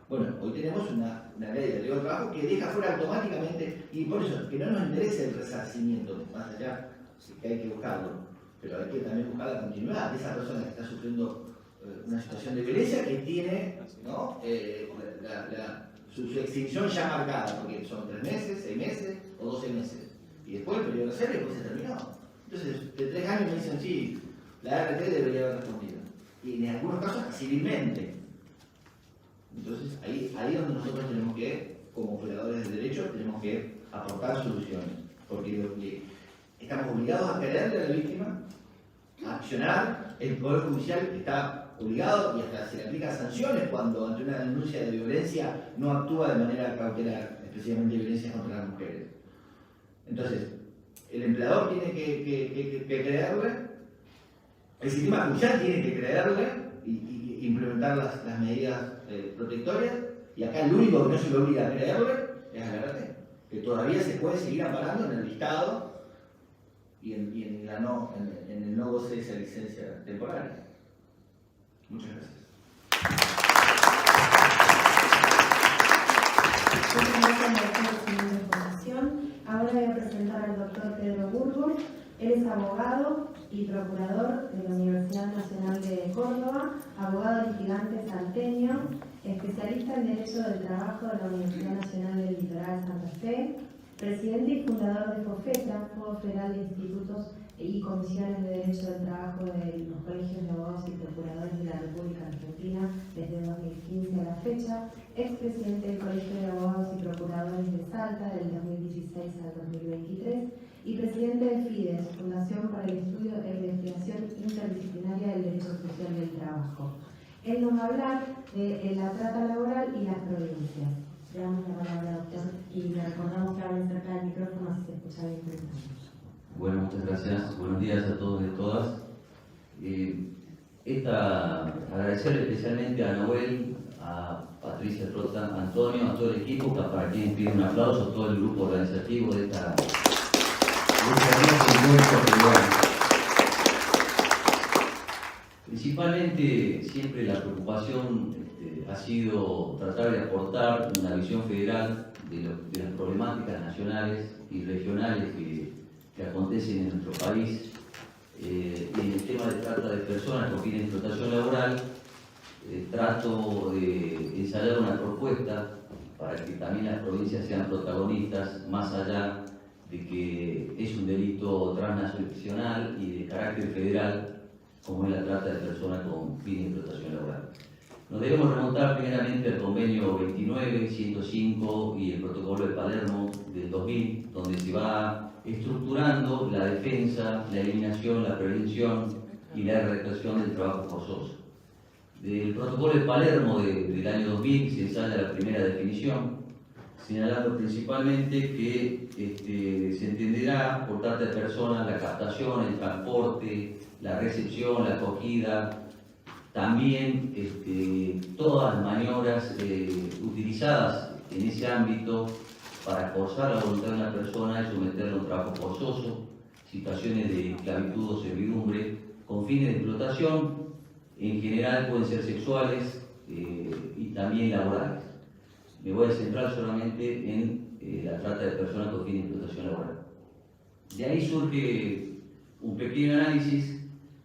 Bueno, hoy tenemos una ley de riesgo de trabajo que deja fuera automáticamente, y por eso, que no nos interesa el resarcimiento, más allá, que hay que buscarlo, pero hay que también buscar la continuidad de esa persona que está sufriendo una situación de violencia que tiene, ¿no? Su extinción ya marcada, porque son 3 meses, 6 meses o 12 meses. Y después el periodo de reserva y después se terminó. Entonces, de 3 años me dicen, sí, la ART debería haber respondido. Y en algunos casos hasta civilmente. Entonces, ahí es donde nosotros tenemos que, como operadores del derecho, tenemos que aportar soluciones. Porque estamos obligados a creerle a la víctima, a accionar. El Poder Judicial está obligado y hasta se le aplica sanciones cuando ante una denuncia de violencia no actúa de manera cautelar, especialmente violencia contra las mujeres. Entonces, el empleador tiene que creerle, el sistema judicial tiene que creerle y implementar las medidas protectorias, y acá el único que no se le obliga a creerle es a la ART, que todavía se puede seguir amparando en el listado y en el no goce de esa licencia temporaria. Muchas gracias. Ahora voy a presentar al doctor Pedro Burgos. Él es abogado y procurador de la Universidad Nacional de Córdoba, abogado litigante salteño, especialista en Derecho del Trabajo de la Universidad Nacional del Litoral Santa Fe, presidente y fundador de FOFETA, Foro Federal de Institutos y Comisiones de Derecho del Trabajo de los Colegios de Abogados y Procuradores de la República Argentina desde 2015 a la fecha, expresidente del Colegio de Abogados y Procuradores de Salta del 2016 al 2023 y presidente de FIDES, Fundación para el Estudio e Investigación Interdisciplinaria del Derecho Social del Trabajo. Él nos va a hablar de la trata laboral y las provincias. Le damos la palabra, doctor, y le recordamos que hablen cerca del micrófono si se escucha bien. Bueno, muchas gracias. Buenos días a todos y a todas. Agradecer especialmente a Nahuel, a Patricia Trota, a Antonio, a todo el equipo, para quienes piden un aplauso, a todo el grupo organizativo de esta Principalmente siempre la preocupación ha sido tratar de aportar una visión federal de las problemáticas nacionales y regionales que acontecen en nuestro país. En el tema de trata de personas que tienen explotación laboral, trato de ensayar una propuesta para que también las provincias sean protagonistas, más allá de que es un delito transnacional y de carácter federal. como es la trata de personas con fines de explotación laboral. Nos debemos remontar primeramente al convenio 29, 105 y el protocolo de Palermo del 2000, donde se va estructurando la defensa, la eliminación, la prevención y la erradicación del trabajo forzoso. Del protocolo de Palermo del año 2000 se ensaya la primera definición, señalando principalmente que se entenderá por trata de personas la captación, el transporte, la recepción, la acogida, también todas las maniobras utilizadas en ese ámbito para forzar la voluntad de una persona y someterla a un trabajo forzoso, situaciones de esclavitud o servidumbre, con fines de explotación, en general pueden ser sexuales y también laborales. Me voy a centrar solamente en la trata de personas con fines de explotación laboral. De ahí surge un pequeño análisis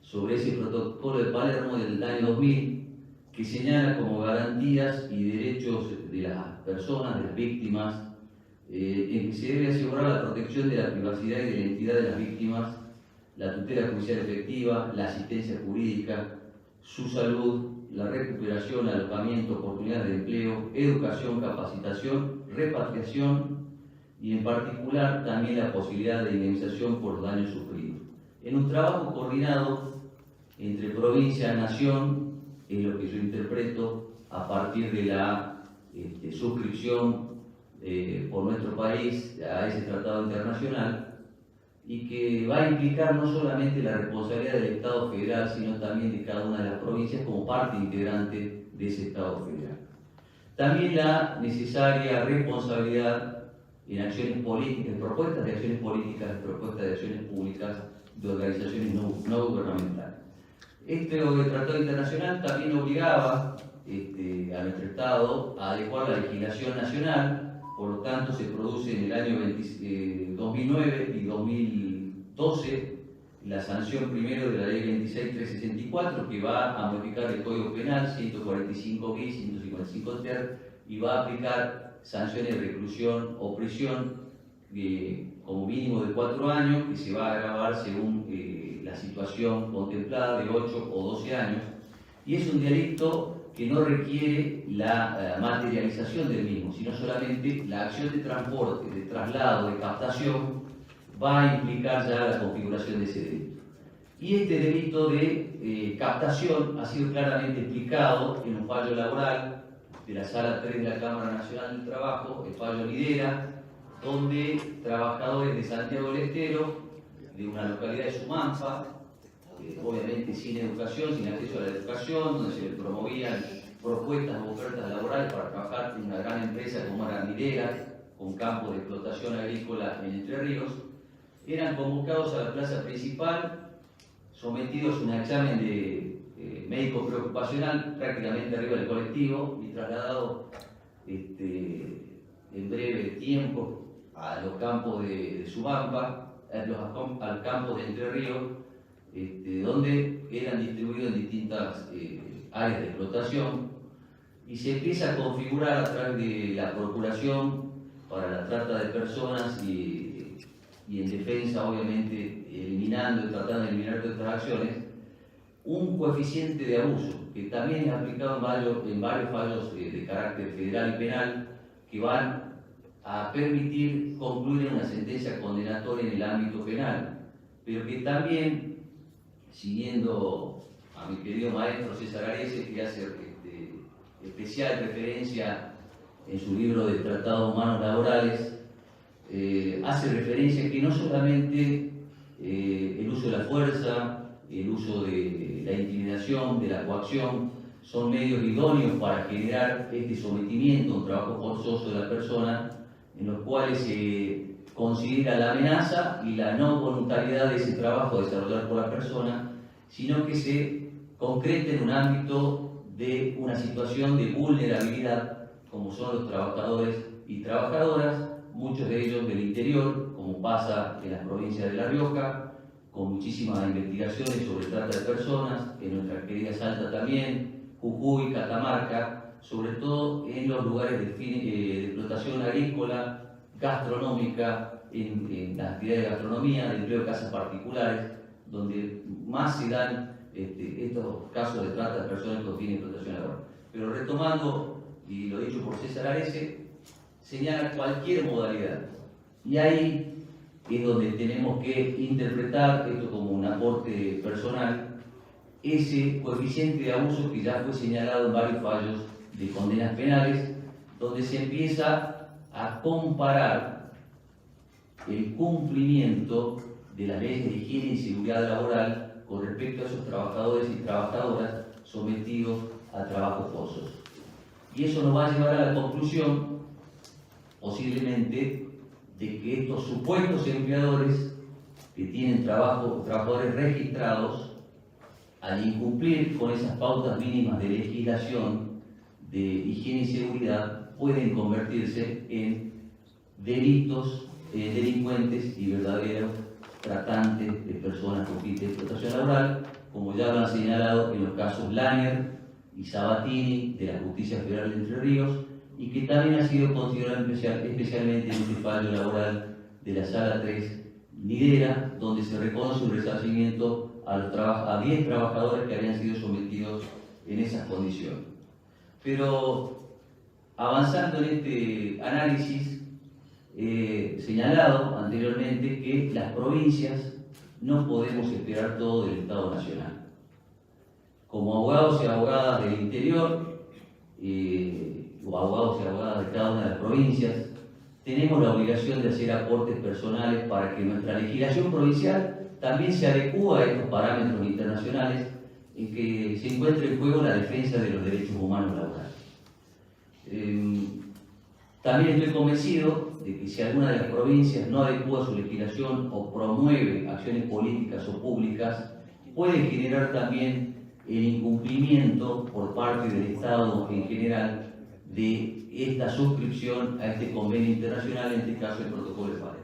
sobre ese protocolo de Palermo del año 2000, que señala como garantías y derechos de las personas, de las víctimas, en que se debe asegurar la protección de la privacidad y de la identidad de las víctimas, la tutela judicial efectiva, la asistencia jurídica, su salud, la recuperación, alojamiento, oportunidades de empleo, educación, capacitación, repatriación y en particular también la posibilidad de indemnización por daños sufridos. En un trabajo coordinado entre provincia y nación, es lo que yo interpreto a partir de la suscripción por nuestro país a ese tratado internacional, y que va a implicar no solamente la responsabilidad del Estado federal, sino también de cada una de las provincias como parte integrante de ese Estado federal. También la necesaria responsabilidad en acciones políticas, en propuestas de acciones políticas, en propuestas de acciones públicas de organizaciones no gubernamentales. Este tratado internacional también obligaba a nuestro Estado a adecuar la legislación nacional. Por lo tanto, se produce en el año 2009 y 2012 la sanción primero de la ley 26.364, que va a modificar el Código Penal 145 bis, 155 ter, y va a aplicar sanciones de reclusión o prisión como mínimo de 4 años, que se va a agravar según la situación contemplada de 8 o 12 años, y es un delito que no requiere la materialización del mismo, sino solamente la acción de transporte, de traslado, de captación, va a implicar ya la configuración de ese delito. Y este delito de captación ha sido claramente explicado en un fallo laboral de la Sala 3 de la Cámara Nacional del Trabajo, el fallo Lidera, donde trabajadores de Santiago del Estero, de una localidad de Sumampa, obviamente sin educación, sin acceso a la educación, donde se les promovían propuestas o ofertas laborales para trabajar en una gran empresa como era Lidera, con campos de explotación agrícola en Entre Ríos, eran convocados a la plaza principal, sometidos a un examen de médico preocupacional prácticamente arriba del colectivo y trasladados en breve tiempo a los campos de Sumampa, al campo de Entre Ríos, donde eran distribuidos en distintas áreas de explotación, y se empieza a configurar a través de la procuración para la trata de personas y en defensa, obviamente, eliminando y tratando de eliminar todas estas acciones, un coeficiente de abuso que también es aplicado en varios fallos de carácter federal y penal, que van a permitir concluir en una sentencia condenatoria en el ámbito penal, pero que también, siguiendo a mi querido maestro César Arese, que hace especial referencia en su libro de Tratados Humanos Laborales, hace referencia que no solamente el uso de la fuerza, el uso de la intimidación, de la coacción, son medios idóneos para generar este sometimiento a un trabajo forzoso de la persona, en los cuales se considera la amenaza y la no voluntariedad de ese trabajo desarrollado por la persona, sino que se concreta en un ámbito de una situación de vulnerabilidad, como son los trabajadores y trabajadoras, muchos de ellos del interior, como pasa en las provincias de La Rioja, con muchísimas investigaciones sobre trata de personas, en nuestra querida Salta también, Jujuy, Catamarca, sobre todo en los lugares de explotación agrícola, gastronómica, en las actividades de gastronomía, de empleo de casas particulares, donde más se dan estos casos de trata de personas con fin de explotación laboral. Pero retomando, y lo dicho por César Arese, señala cualquier modalidad. Y ahí es donde tenemos que interpretar esto como un aporte personal, ese coeficiente de abuso que ya fue señalado en varios fallos de condenas penales, donde se empieza a comparar el cumplimiento de las leyes de higiene y seguridad laboral con respecto a esos trabajadores y trabajadoras sometidos a trabajos forzosos. Y eso nos va a llevar a la conclusión, posiblemente, de que estos supuestos empleadores que tienen trabajadores registrados, al incumplir con esas pautas mínimas de legislación de higiene y seguridad, pueden convertirse en delincuentes y verdaderos tratantes de personas con fin de explotación laboral, como ya lo han señalado en los casos Lanier y Sabatini de la Justicia Federal de Entre Ríos, y que también ha sido considerado especialmente en este fallo laboral de la Sala 3 Nidera, donde se reconoce un resarcimiento a 10 trabajadores que habían sido sometidos en esas condiciones. Pero avanzando en este análisis, señalado anteriormente que las provincias no podemos esperar todo del Estado Nacional. Como abogados y abogadas del interior, o abogados y abogadas de cada una de las provincias, tenemos la obligación de hacer aportes personales para que nuestra legislación provincial también se adecúe a estos parámetros internacionales en que se encuentre en juego la defensa de los derechos humanos laborales. También estoy convencido de que si alguna de las provincias no adecúa su legislación o promueve acciones políticas o públicas, puede generar también el incumplimiento por parte del Estado en general de esta suscripción a este convenio internacional, en este caso el Protocolo de Palermo.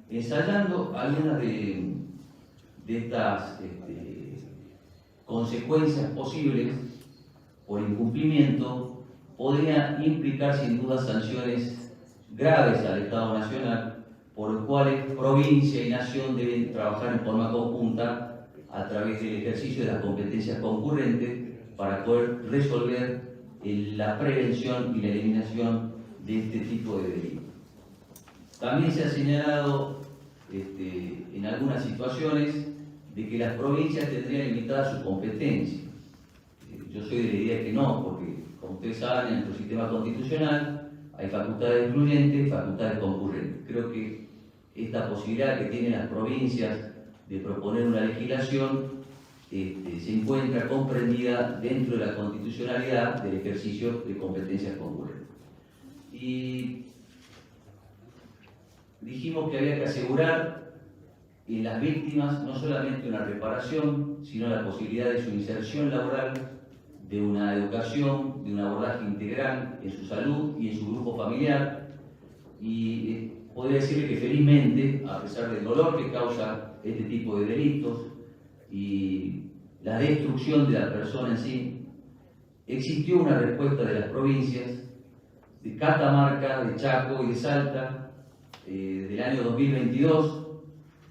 Ensayando algunas de estas consecuencias posibles por incumplimiento, podría implicar sin duda sanciones graves al Estado Nacional, por los cuales provincia y nación deben trabajar en forma conjunta a través del ejercicio de las competencias concurrentes para poder resolver la prevención y la eliminación de este tipo de delitos. También se ha señalado en algunas situaciones de que las provincias tendrían limitada su competencia. Yo soy de la idea que no, porque como ustedes saben, en nuestro sistema constitucional hay facultades excluyentes y facultades concurrentes. Creo que esta posibilidad que tienen las provincias de proponer una legislación se encuentra comprendida dentro de la constitucionalidad del ejercicio de competencias concurrentes. Y dijimos que había que asegurar en las víctimas no solamente una reparación, sino la posibilidad de su inserción laboral, de una educación, de un abordaje integral en su salud y en su grupo familiar. Y podría decirle que felizmente, a pesar del dolor que causa este tipo de delitos y la destrucción de la persona en sí, existió una respuesta de las provincias de Catamarca, de Chaco y de Salta del año 2022,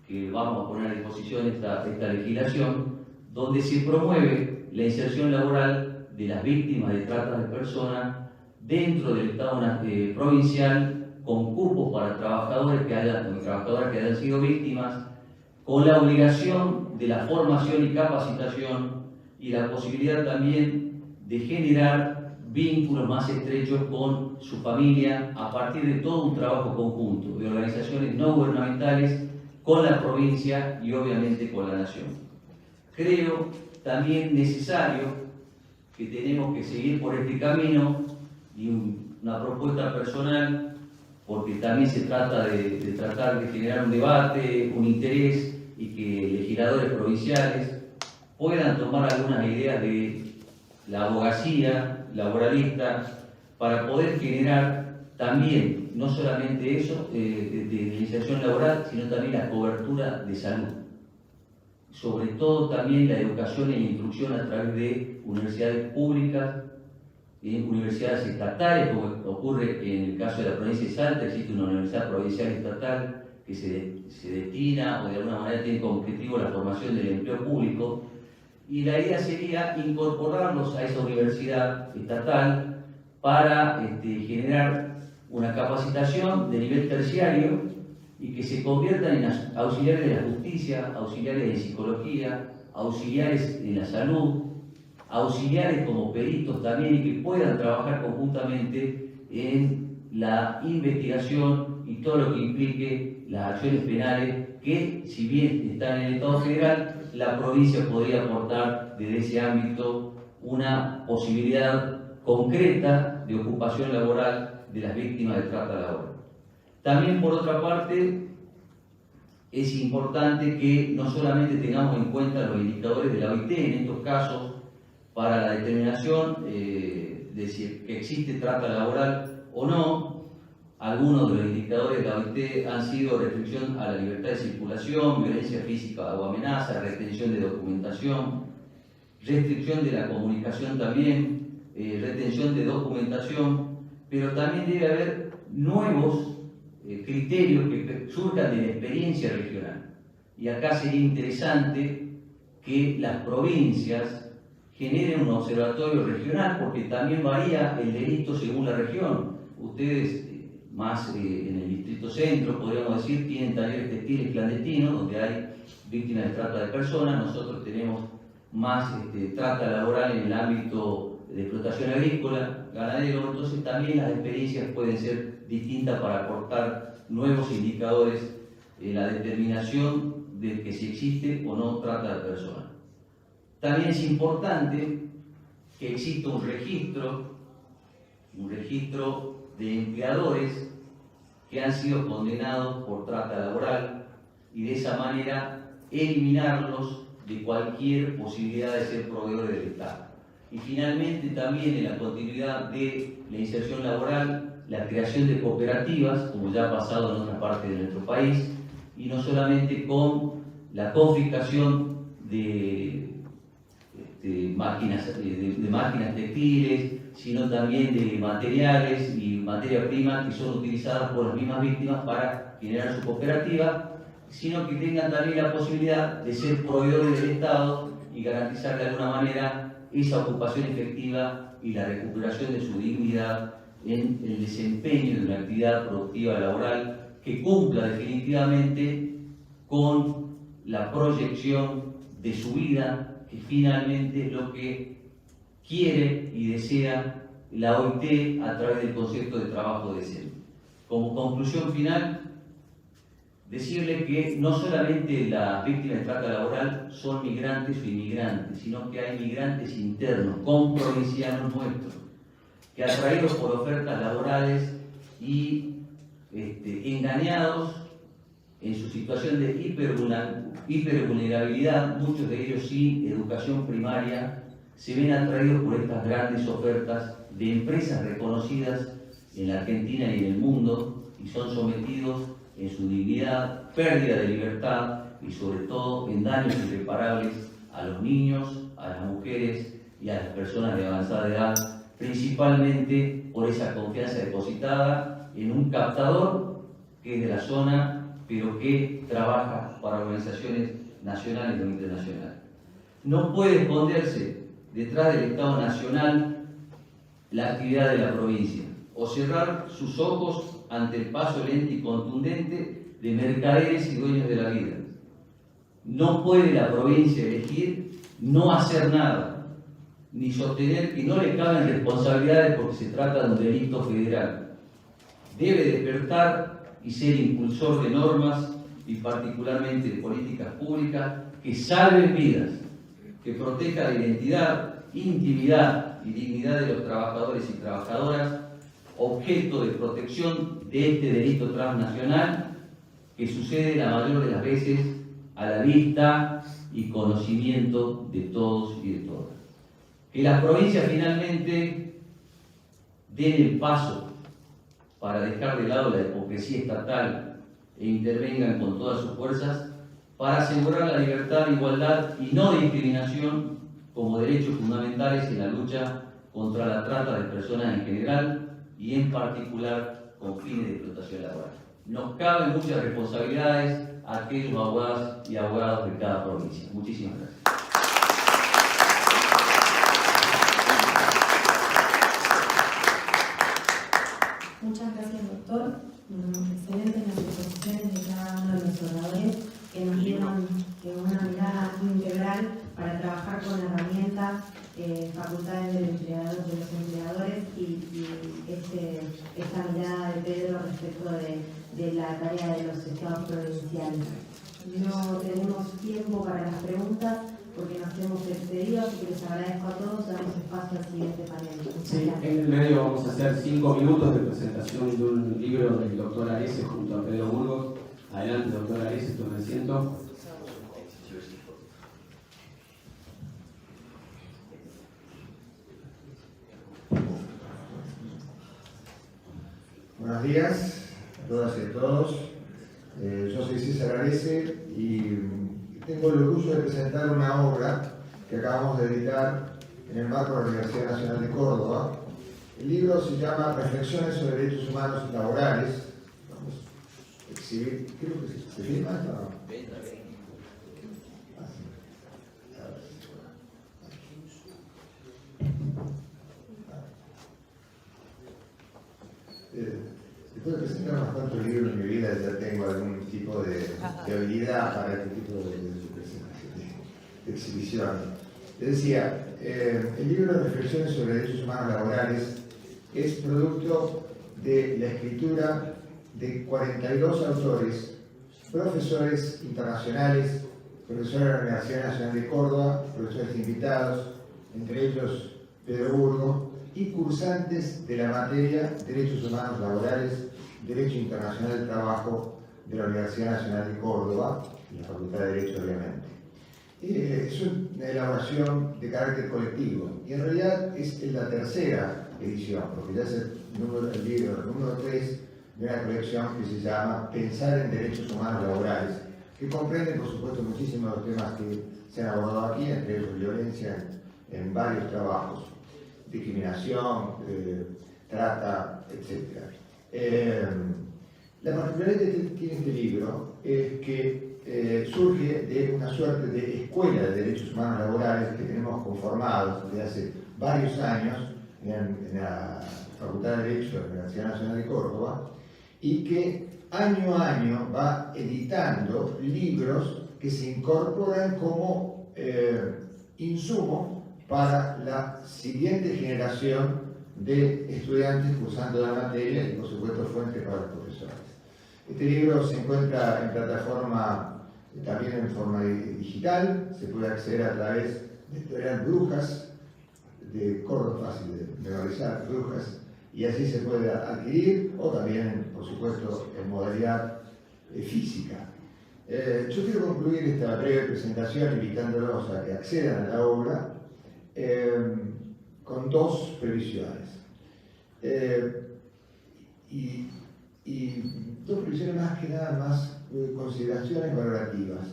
que vamos a poner a disposición esta legislación, donde se promueve la inserción laboral de las víctimas de trata de personas dentro del Estado provincial, con cupos para trabajadoras que hayan sido víctimas, con la obligación de la formación y capacitación y la posibilidad también de generar vínculos más estrechos con su familia a partir de todo un trabajo conjunto de organizaciones no gubernamentales con la provincia y obviamente con la nación. Creo también necesario que tenemos que seguir por este camino y una propuesta personal, porque también se trata de tratar de generar un debate, un interés, y que legisladores provinciales puedan tomar algunas ideas de la abogacía laboralista para poder generar también, no solamente eso, de inserción laboral, sino también la cobertura de salud. Sobre todo también la educación y la instrucción a través de universidades públicas, universidades estatales, como ocurre en el caso de la provincia de Salta. Existe una universidad provincial estatal que se destina o de alguna manera tiene como objetivo la formación del empleo público, y la idea sería incorporarlos a esa universidad estatal para generar una capacitación de nivel terciario y que se conviertan en auxiliares de la justicia, auxiliares de psicología, auxiliares en la salud, auxiliares como peritos también, y que puedan trabajar conjuntamente en la investigación y todo lo que implique las acciones penales que, si bien están en el Estado federal, la provincia podría aportar desde ese ámbito una posibilidad concreta de ocupación laboral de las víctimas de trata laboral. También, por otra parte, es importante que no solamente tengamos en cuenta los indicadores de la OIT en estos casos para la determinación de si que existe trata laboral o no. Algunos de los indicadores de la OIT han sido restricción a la libertad de circulación, violencia física o amenaza, retención de documentación, restricción de la comunicación también, retención de documentación, pero también debe haber nuevos criterios que surjan de la experiencia regional. Y acá sería interesante que las provincias generen un observatorio regional, porque también varía el delito según la región. Ustedes, más en el distrito centro, podríamos decir, tienen talleres textiles clandestinos, donde hay víctimas de trata de personas. Nosotros tenemos más trata laboral en el ámbito de explotación agrícola, ganadero. Entonces también las experiencias pueden ser distintas para aportar nuevos indicadores en la determinación de que si existe o no trata de personas. También es importante que exista un registro de empleadores que han sido condenados por trata laboral y de esa manera eliminarlos de cualquier posibilidad de ser proveedores del Estado. Y finalmente también en la continuidad de la inserción laboral, la creación de cooperativas, como ya ha pasado en otra parte de nuestro país, y no solamente con la confiscación de máquinas textiles, sino también de materiales y materia prima que son utilizadas por las mismas víctimas para generar su cooperativa, sino que tengan también la posibilidad de ser proveedores del Estado y garantizar de alguna manera esa ocupación efectiva y la recuperación de su dignidad en el desempeño de una actividad productiva laboral que cumpla definitivamente con la proyección de su vida, que finalmente es lo que quiere y desea la OIT a través del concepto de trabajo decente. Como conclusión final, decirle que no solamente las víctimas de trata laboral son migrantes o inmigrantes, sino que hay migrantes internos, comprovincianos nuestros, que atraídos por ofertas laborales y engañados en su situación de hipervulnerabilidad, muchos de ellos sin educación primaria, se ven atraídos por estas grandes ofertas de empresas reconocidas en la Argentina y en el mundo, y son sometidos en su dignidad, pérdida de libertad y sobre todo en daños irreparables a los niños, a las mujeres y a las personas de avanzada edad, principalmente por esa confianza depositada en un captador que es de la zona, pero que trabaja para organizaciones nacionales o internacionales. No puede esconderse detrás del Estado Nacional la actividad de la provincia, o cerrar sus ojos ante el paso lento y contundente de mercaderes y dueños de la vida. No puede la provincia elegir no hacer nada, ni sostener que no le caben responsabilidades porque se trata de un delito federal. Debe despertar y ser impulsor de normas y particularmente de políticas públicas que salven vidas, que proteja la identidad, intimidad y dignidad de los trabajadores y trabajadoras, objeto de protección de este delito transnacional que sucede la mayor de las veces a la vista y conocimiento de todos y de todas. Que las provincias finalmente den el paso para dejar de lado la hipocresía estatal e intervengan con todas sus fuerzas para asegurar la libertad, igualdad y no discriminación como derechos fundamentales en la lucha contra la trata de personas en general y en particular con fines de explotación laboral. Nos caben muchas responsabilidades a aquellos abogados y abogados de cada provincia. Muchísimas gracias. Muchas gracias, doctor. Excelentes las exposiciones de cada uno de los oradores que nos dieron una mirada muy integral para trabajar con herramientas, facultades de los empleadores y esta mirada de Pedro respecto de la tarea de los estados provinciales. No tenemos tiempo para las preguntas porque nos hemos excedido, así que les agradezco a todos. Damos espacio al siguiente panel. Sí, en el medio vamos a hacer 5 minutos de presentación de un libro del doctor Arese junto a Pedro Burgos. Adelante, doctor Arese, tome asiento. Buenos días a todas y a todos. Yo soy César Arese y tengo el orgullo de presentar una obra que acabamos de editar en el marco de la Universidad Nacional de Córdoba. El libro se llama Reflexiones sobre Derechos Humanos y Laborales. Vamos a exhibir, creo que se filma, ¿no? Después de presentar unos cuantos libros en mi vida, ya tengo algún tipo de habilidad para este tipo de exhibición. Les decía, el libro de Reflexiones sobre Derechos Humanos Laborales es producto de la escritura de 42 autores, profesores internacionales, profesores de la Universidad Nacional de Córdoba, profesores invitados, entre ellos Pedro Burgos, y cursantes de la materia Derechos Humanos Laborales, Derecho Internacional del Trabajo de la Universidad Nacional de Córdoba, y la Facultad de Derecho, obviamente. Es una elaboración de carácter colectivo, y en realidad es la tercera edición, porque ya es el libro número 3 de una colección que se llama Pensar en Derechos Humanos Laborales, que comprende, por supuesto, muchísimos de los temas que se han abordado aquí, entre ellos violencia en varios trabajos, discriminación, trata, etc. La particularidad que tiene este libro es que surge de una suerte de escuela de derechos humanos laborales que tenemos conformados desde hace varios años en la Facultad de Derecho de la Universidad Nacional de Córdoba, y que año a año va editando libros que se incorporan como insumo para la siguiente generación de estudiantes cursando la materia y, por supuesto, fuente para los profesores. Este libro se encuentra en plataforma, también en forma digital, se puede acceder a través de Editorial Brujas, de Córdoba, fácil de memorizar, Brujas, y así se puede adquirir, o también, por supuesto, en modalidad física. Yo quiero concluir esta breve presentación invitándolos a que accedan a la obra con dos previsiones. Y dos previsiones más que nada, más consideraciones valorativas.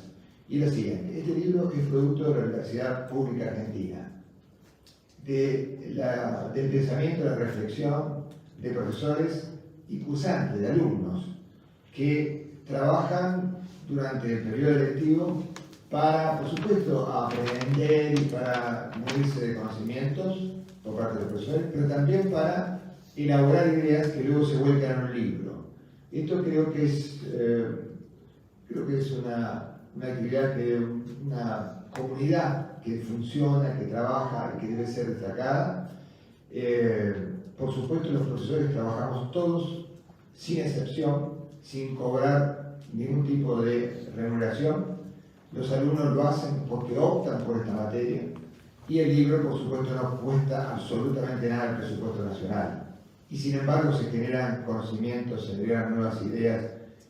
Y la siguiente: este libro es producto de la Universidad Pública Argentina, del pensamiento, de la reflexión de profesores y cursantes, de alumnos, que trabajan durante el periodo lectivo para, por supuesto, aprender y para nutrirse de conocimientos por parte de los profesores, pero también para elaborar ideas que luego se vuelcan en un libro. Esto creo que es una actividad, una comunidad que funciona, que trabaja y que debe ser destacada. Por supuesto, los profesores trabajamos todos, sin excepción, sin cobrar ningún tipo de remuneración. Los alumnos lo hacen porque optan por esta materia, y el libro, por supuesto, no cuesta absolutamente nada al presupuesto nacional. Y sin embargo se generan conocimientos, se generan nuevas ideas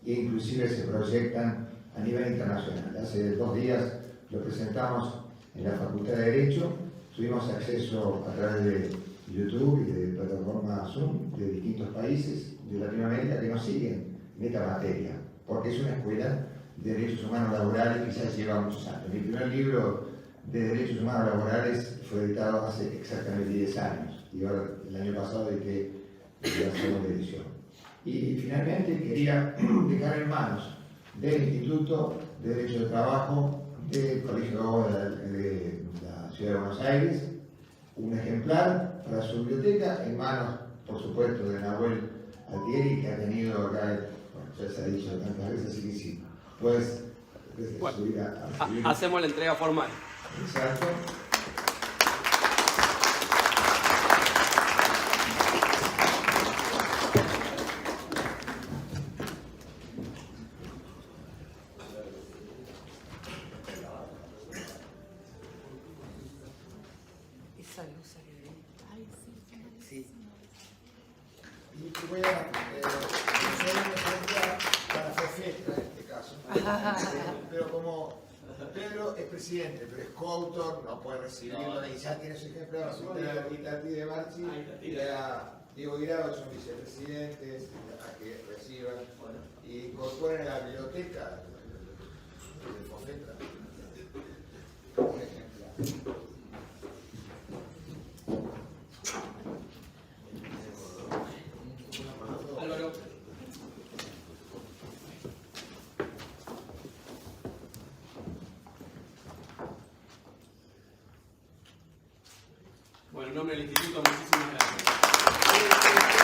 e inclusive se proyectan a nivel internacional. Hace 2 días lo presentamos en la Facultad de Derecho, tuvimos acceso a través de YouTube y de plataforma Zoom de distintos países de Latinoamérica que nos siguen en esta materia, porque es una escuela de derechos humanos laborales que ya lleva muchos años. Mi primer libro de derechos humanos laborales fue editado hace exactamente 10 años, y ahora el año pasado edité la segunda edición. Y finalmente quería dejar en manos del Instituto de Derecho de Trabajo del Colegio de Abogados de la Ciudad de Buenos Aires un ejemplar para su biblioteca, en manos, por supuesto, de Nahuel Altieri, que ha tenido acá, bueno, ya se ha dicho tantas veces, así que sí, pues Bueno, subir a subir. Hacemos la entrega formal. Exacto. Y voy a hacer una referencia para Fefetra en este caso. Pero como Pedro es presidente, pero es coautor, no puede recibirlo y ya tiene su ejemplo. Y Tati de Marchi y a Diego Guirao son vicepresidentes, a que reciban y incorporen a la biblioteca de Fefetra un ejemplar. Álvaro. Bueno, en nombre del instituto, muchísimas gracias.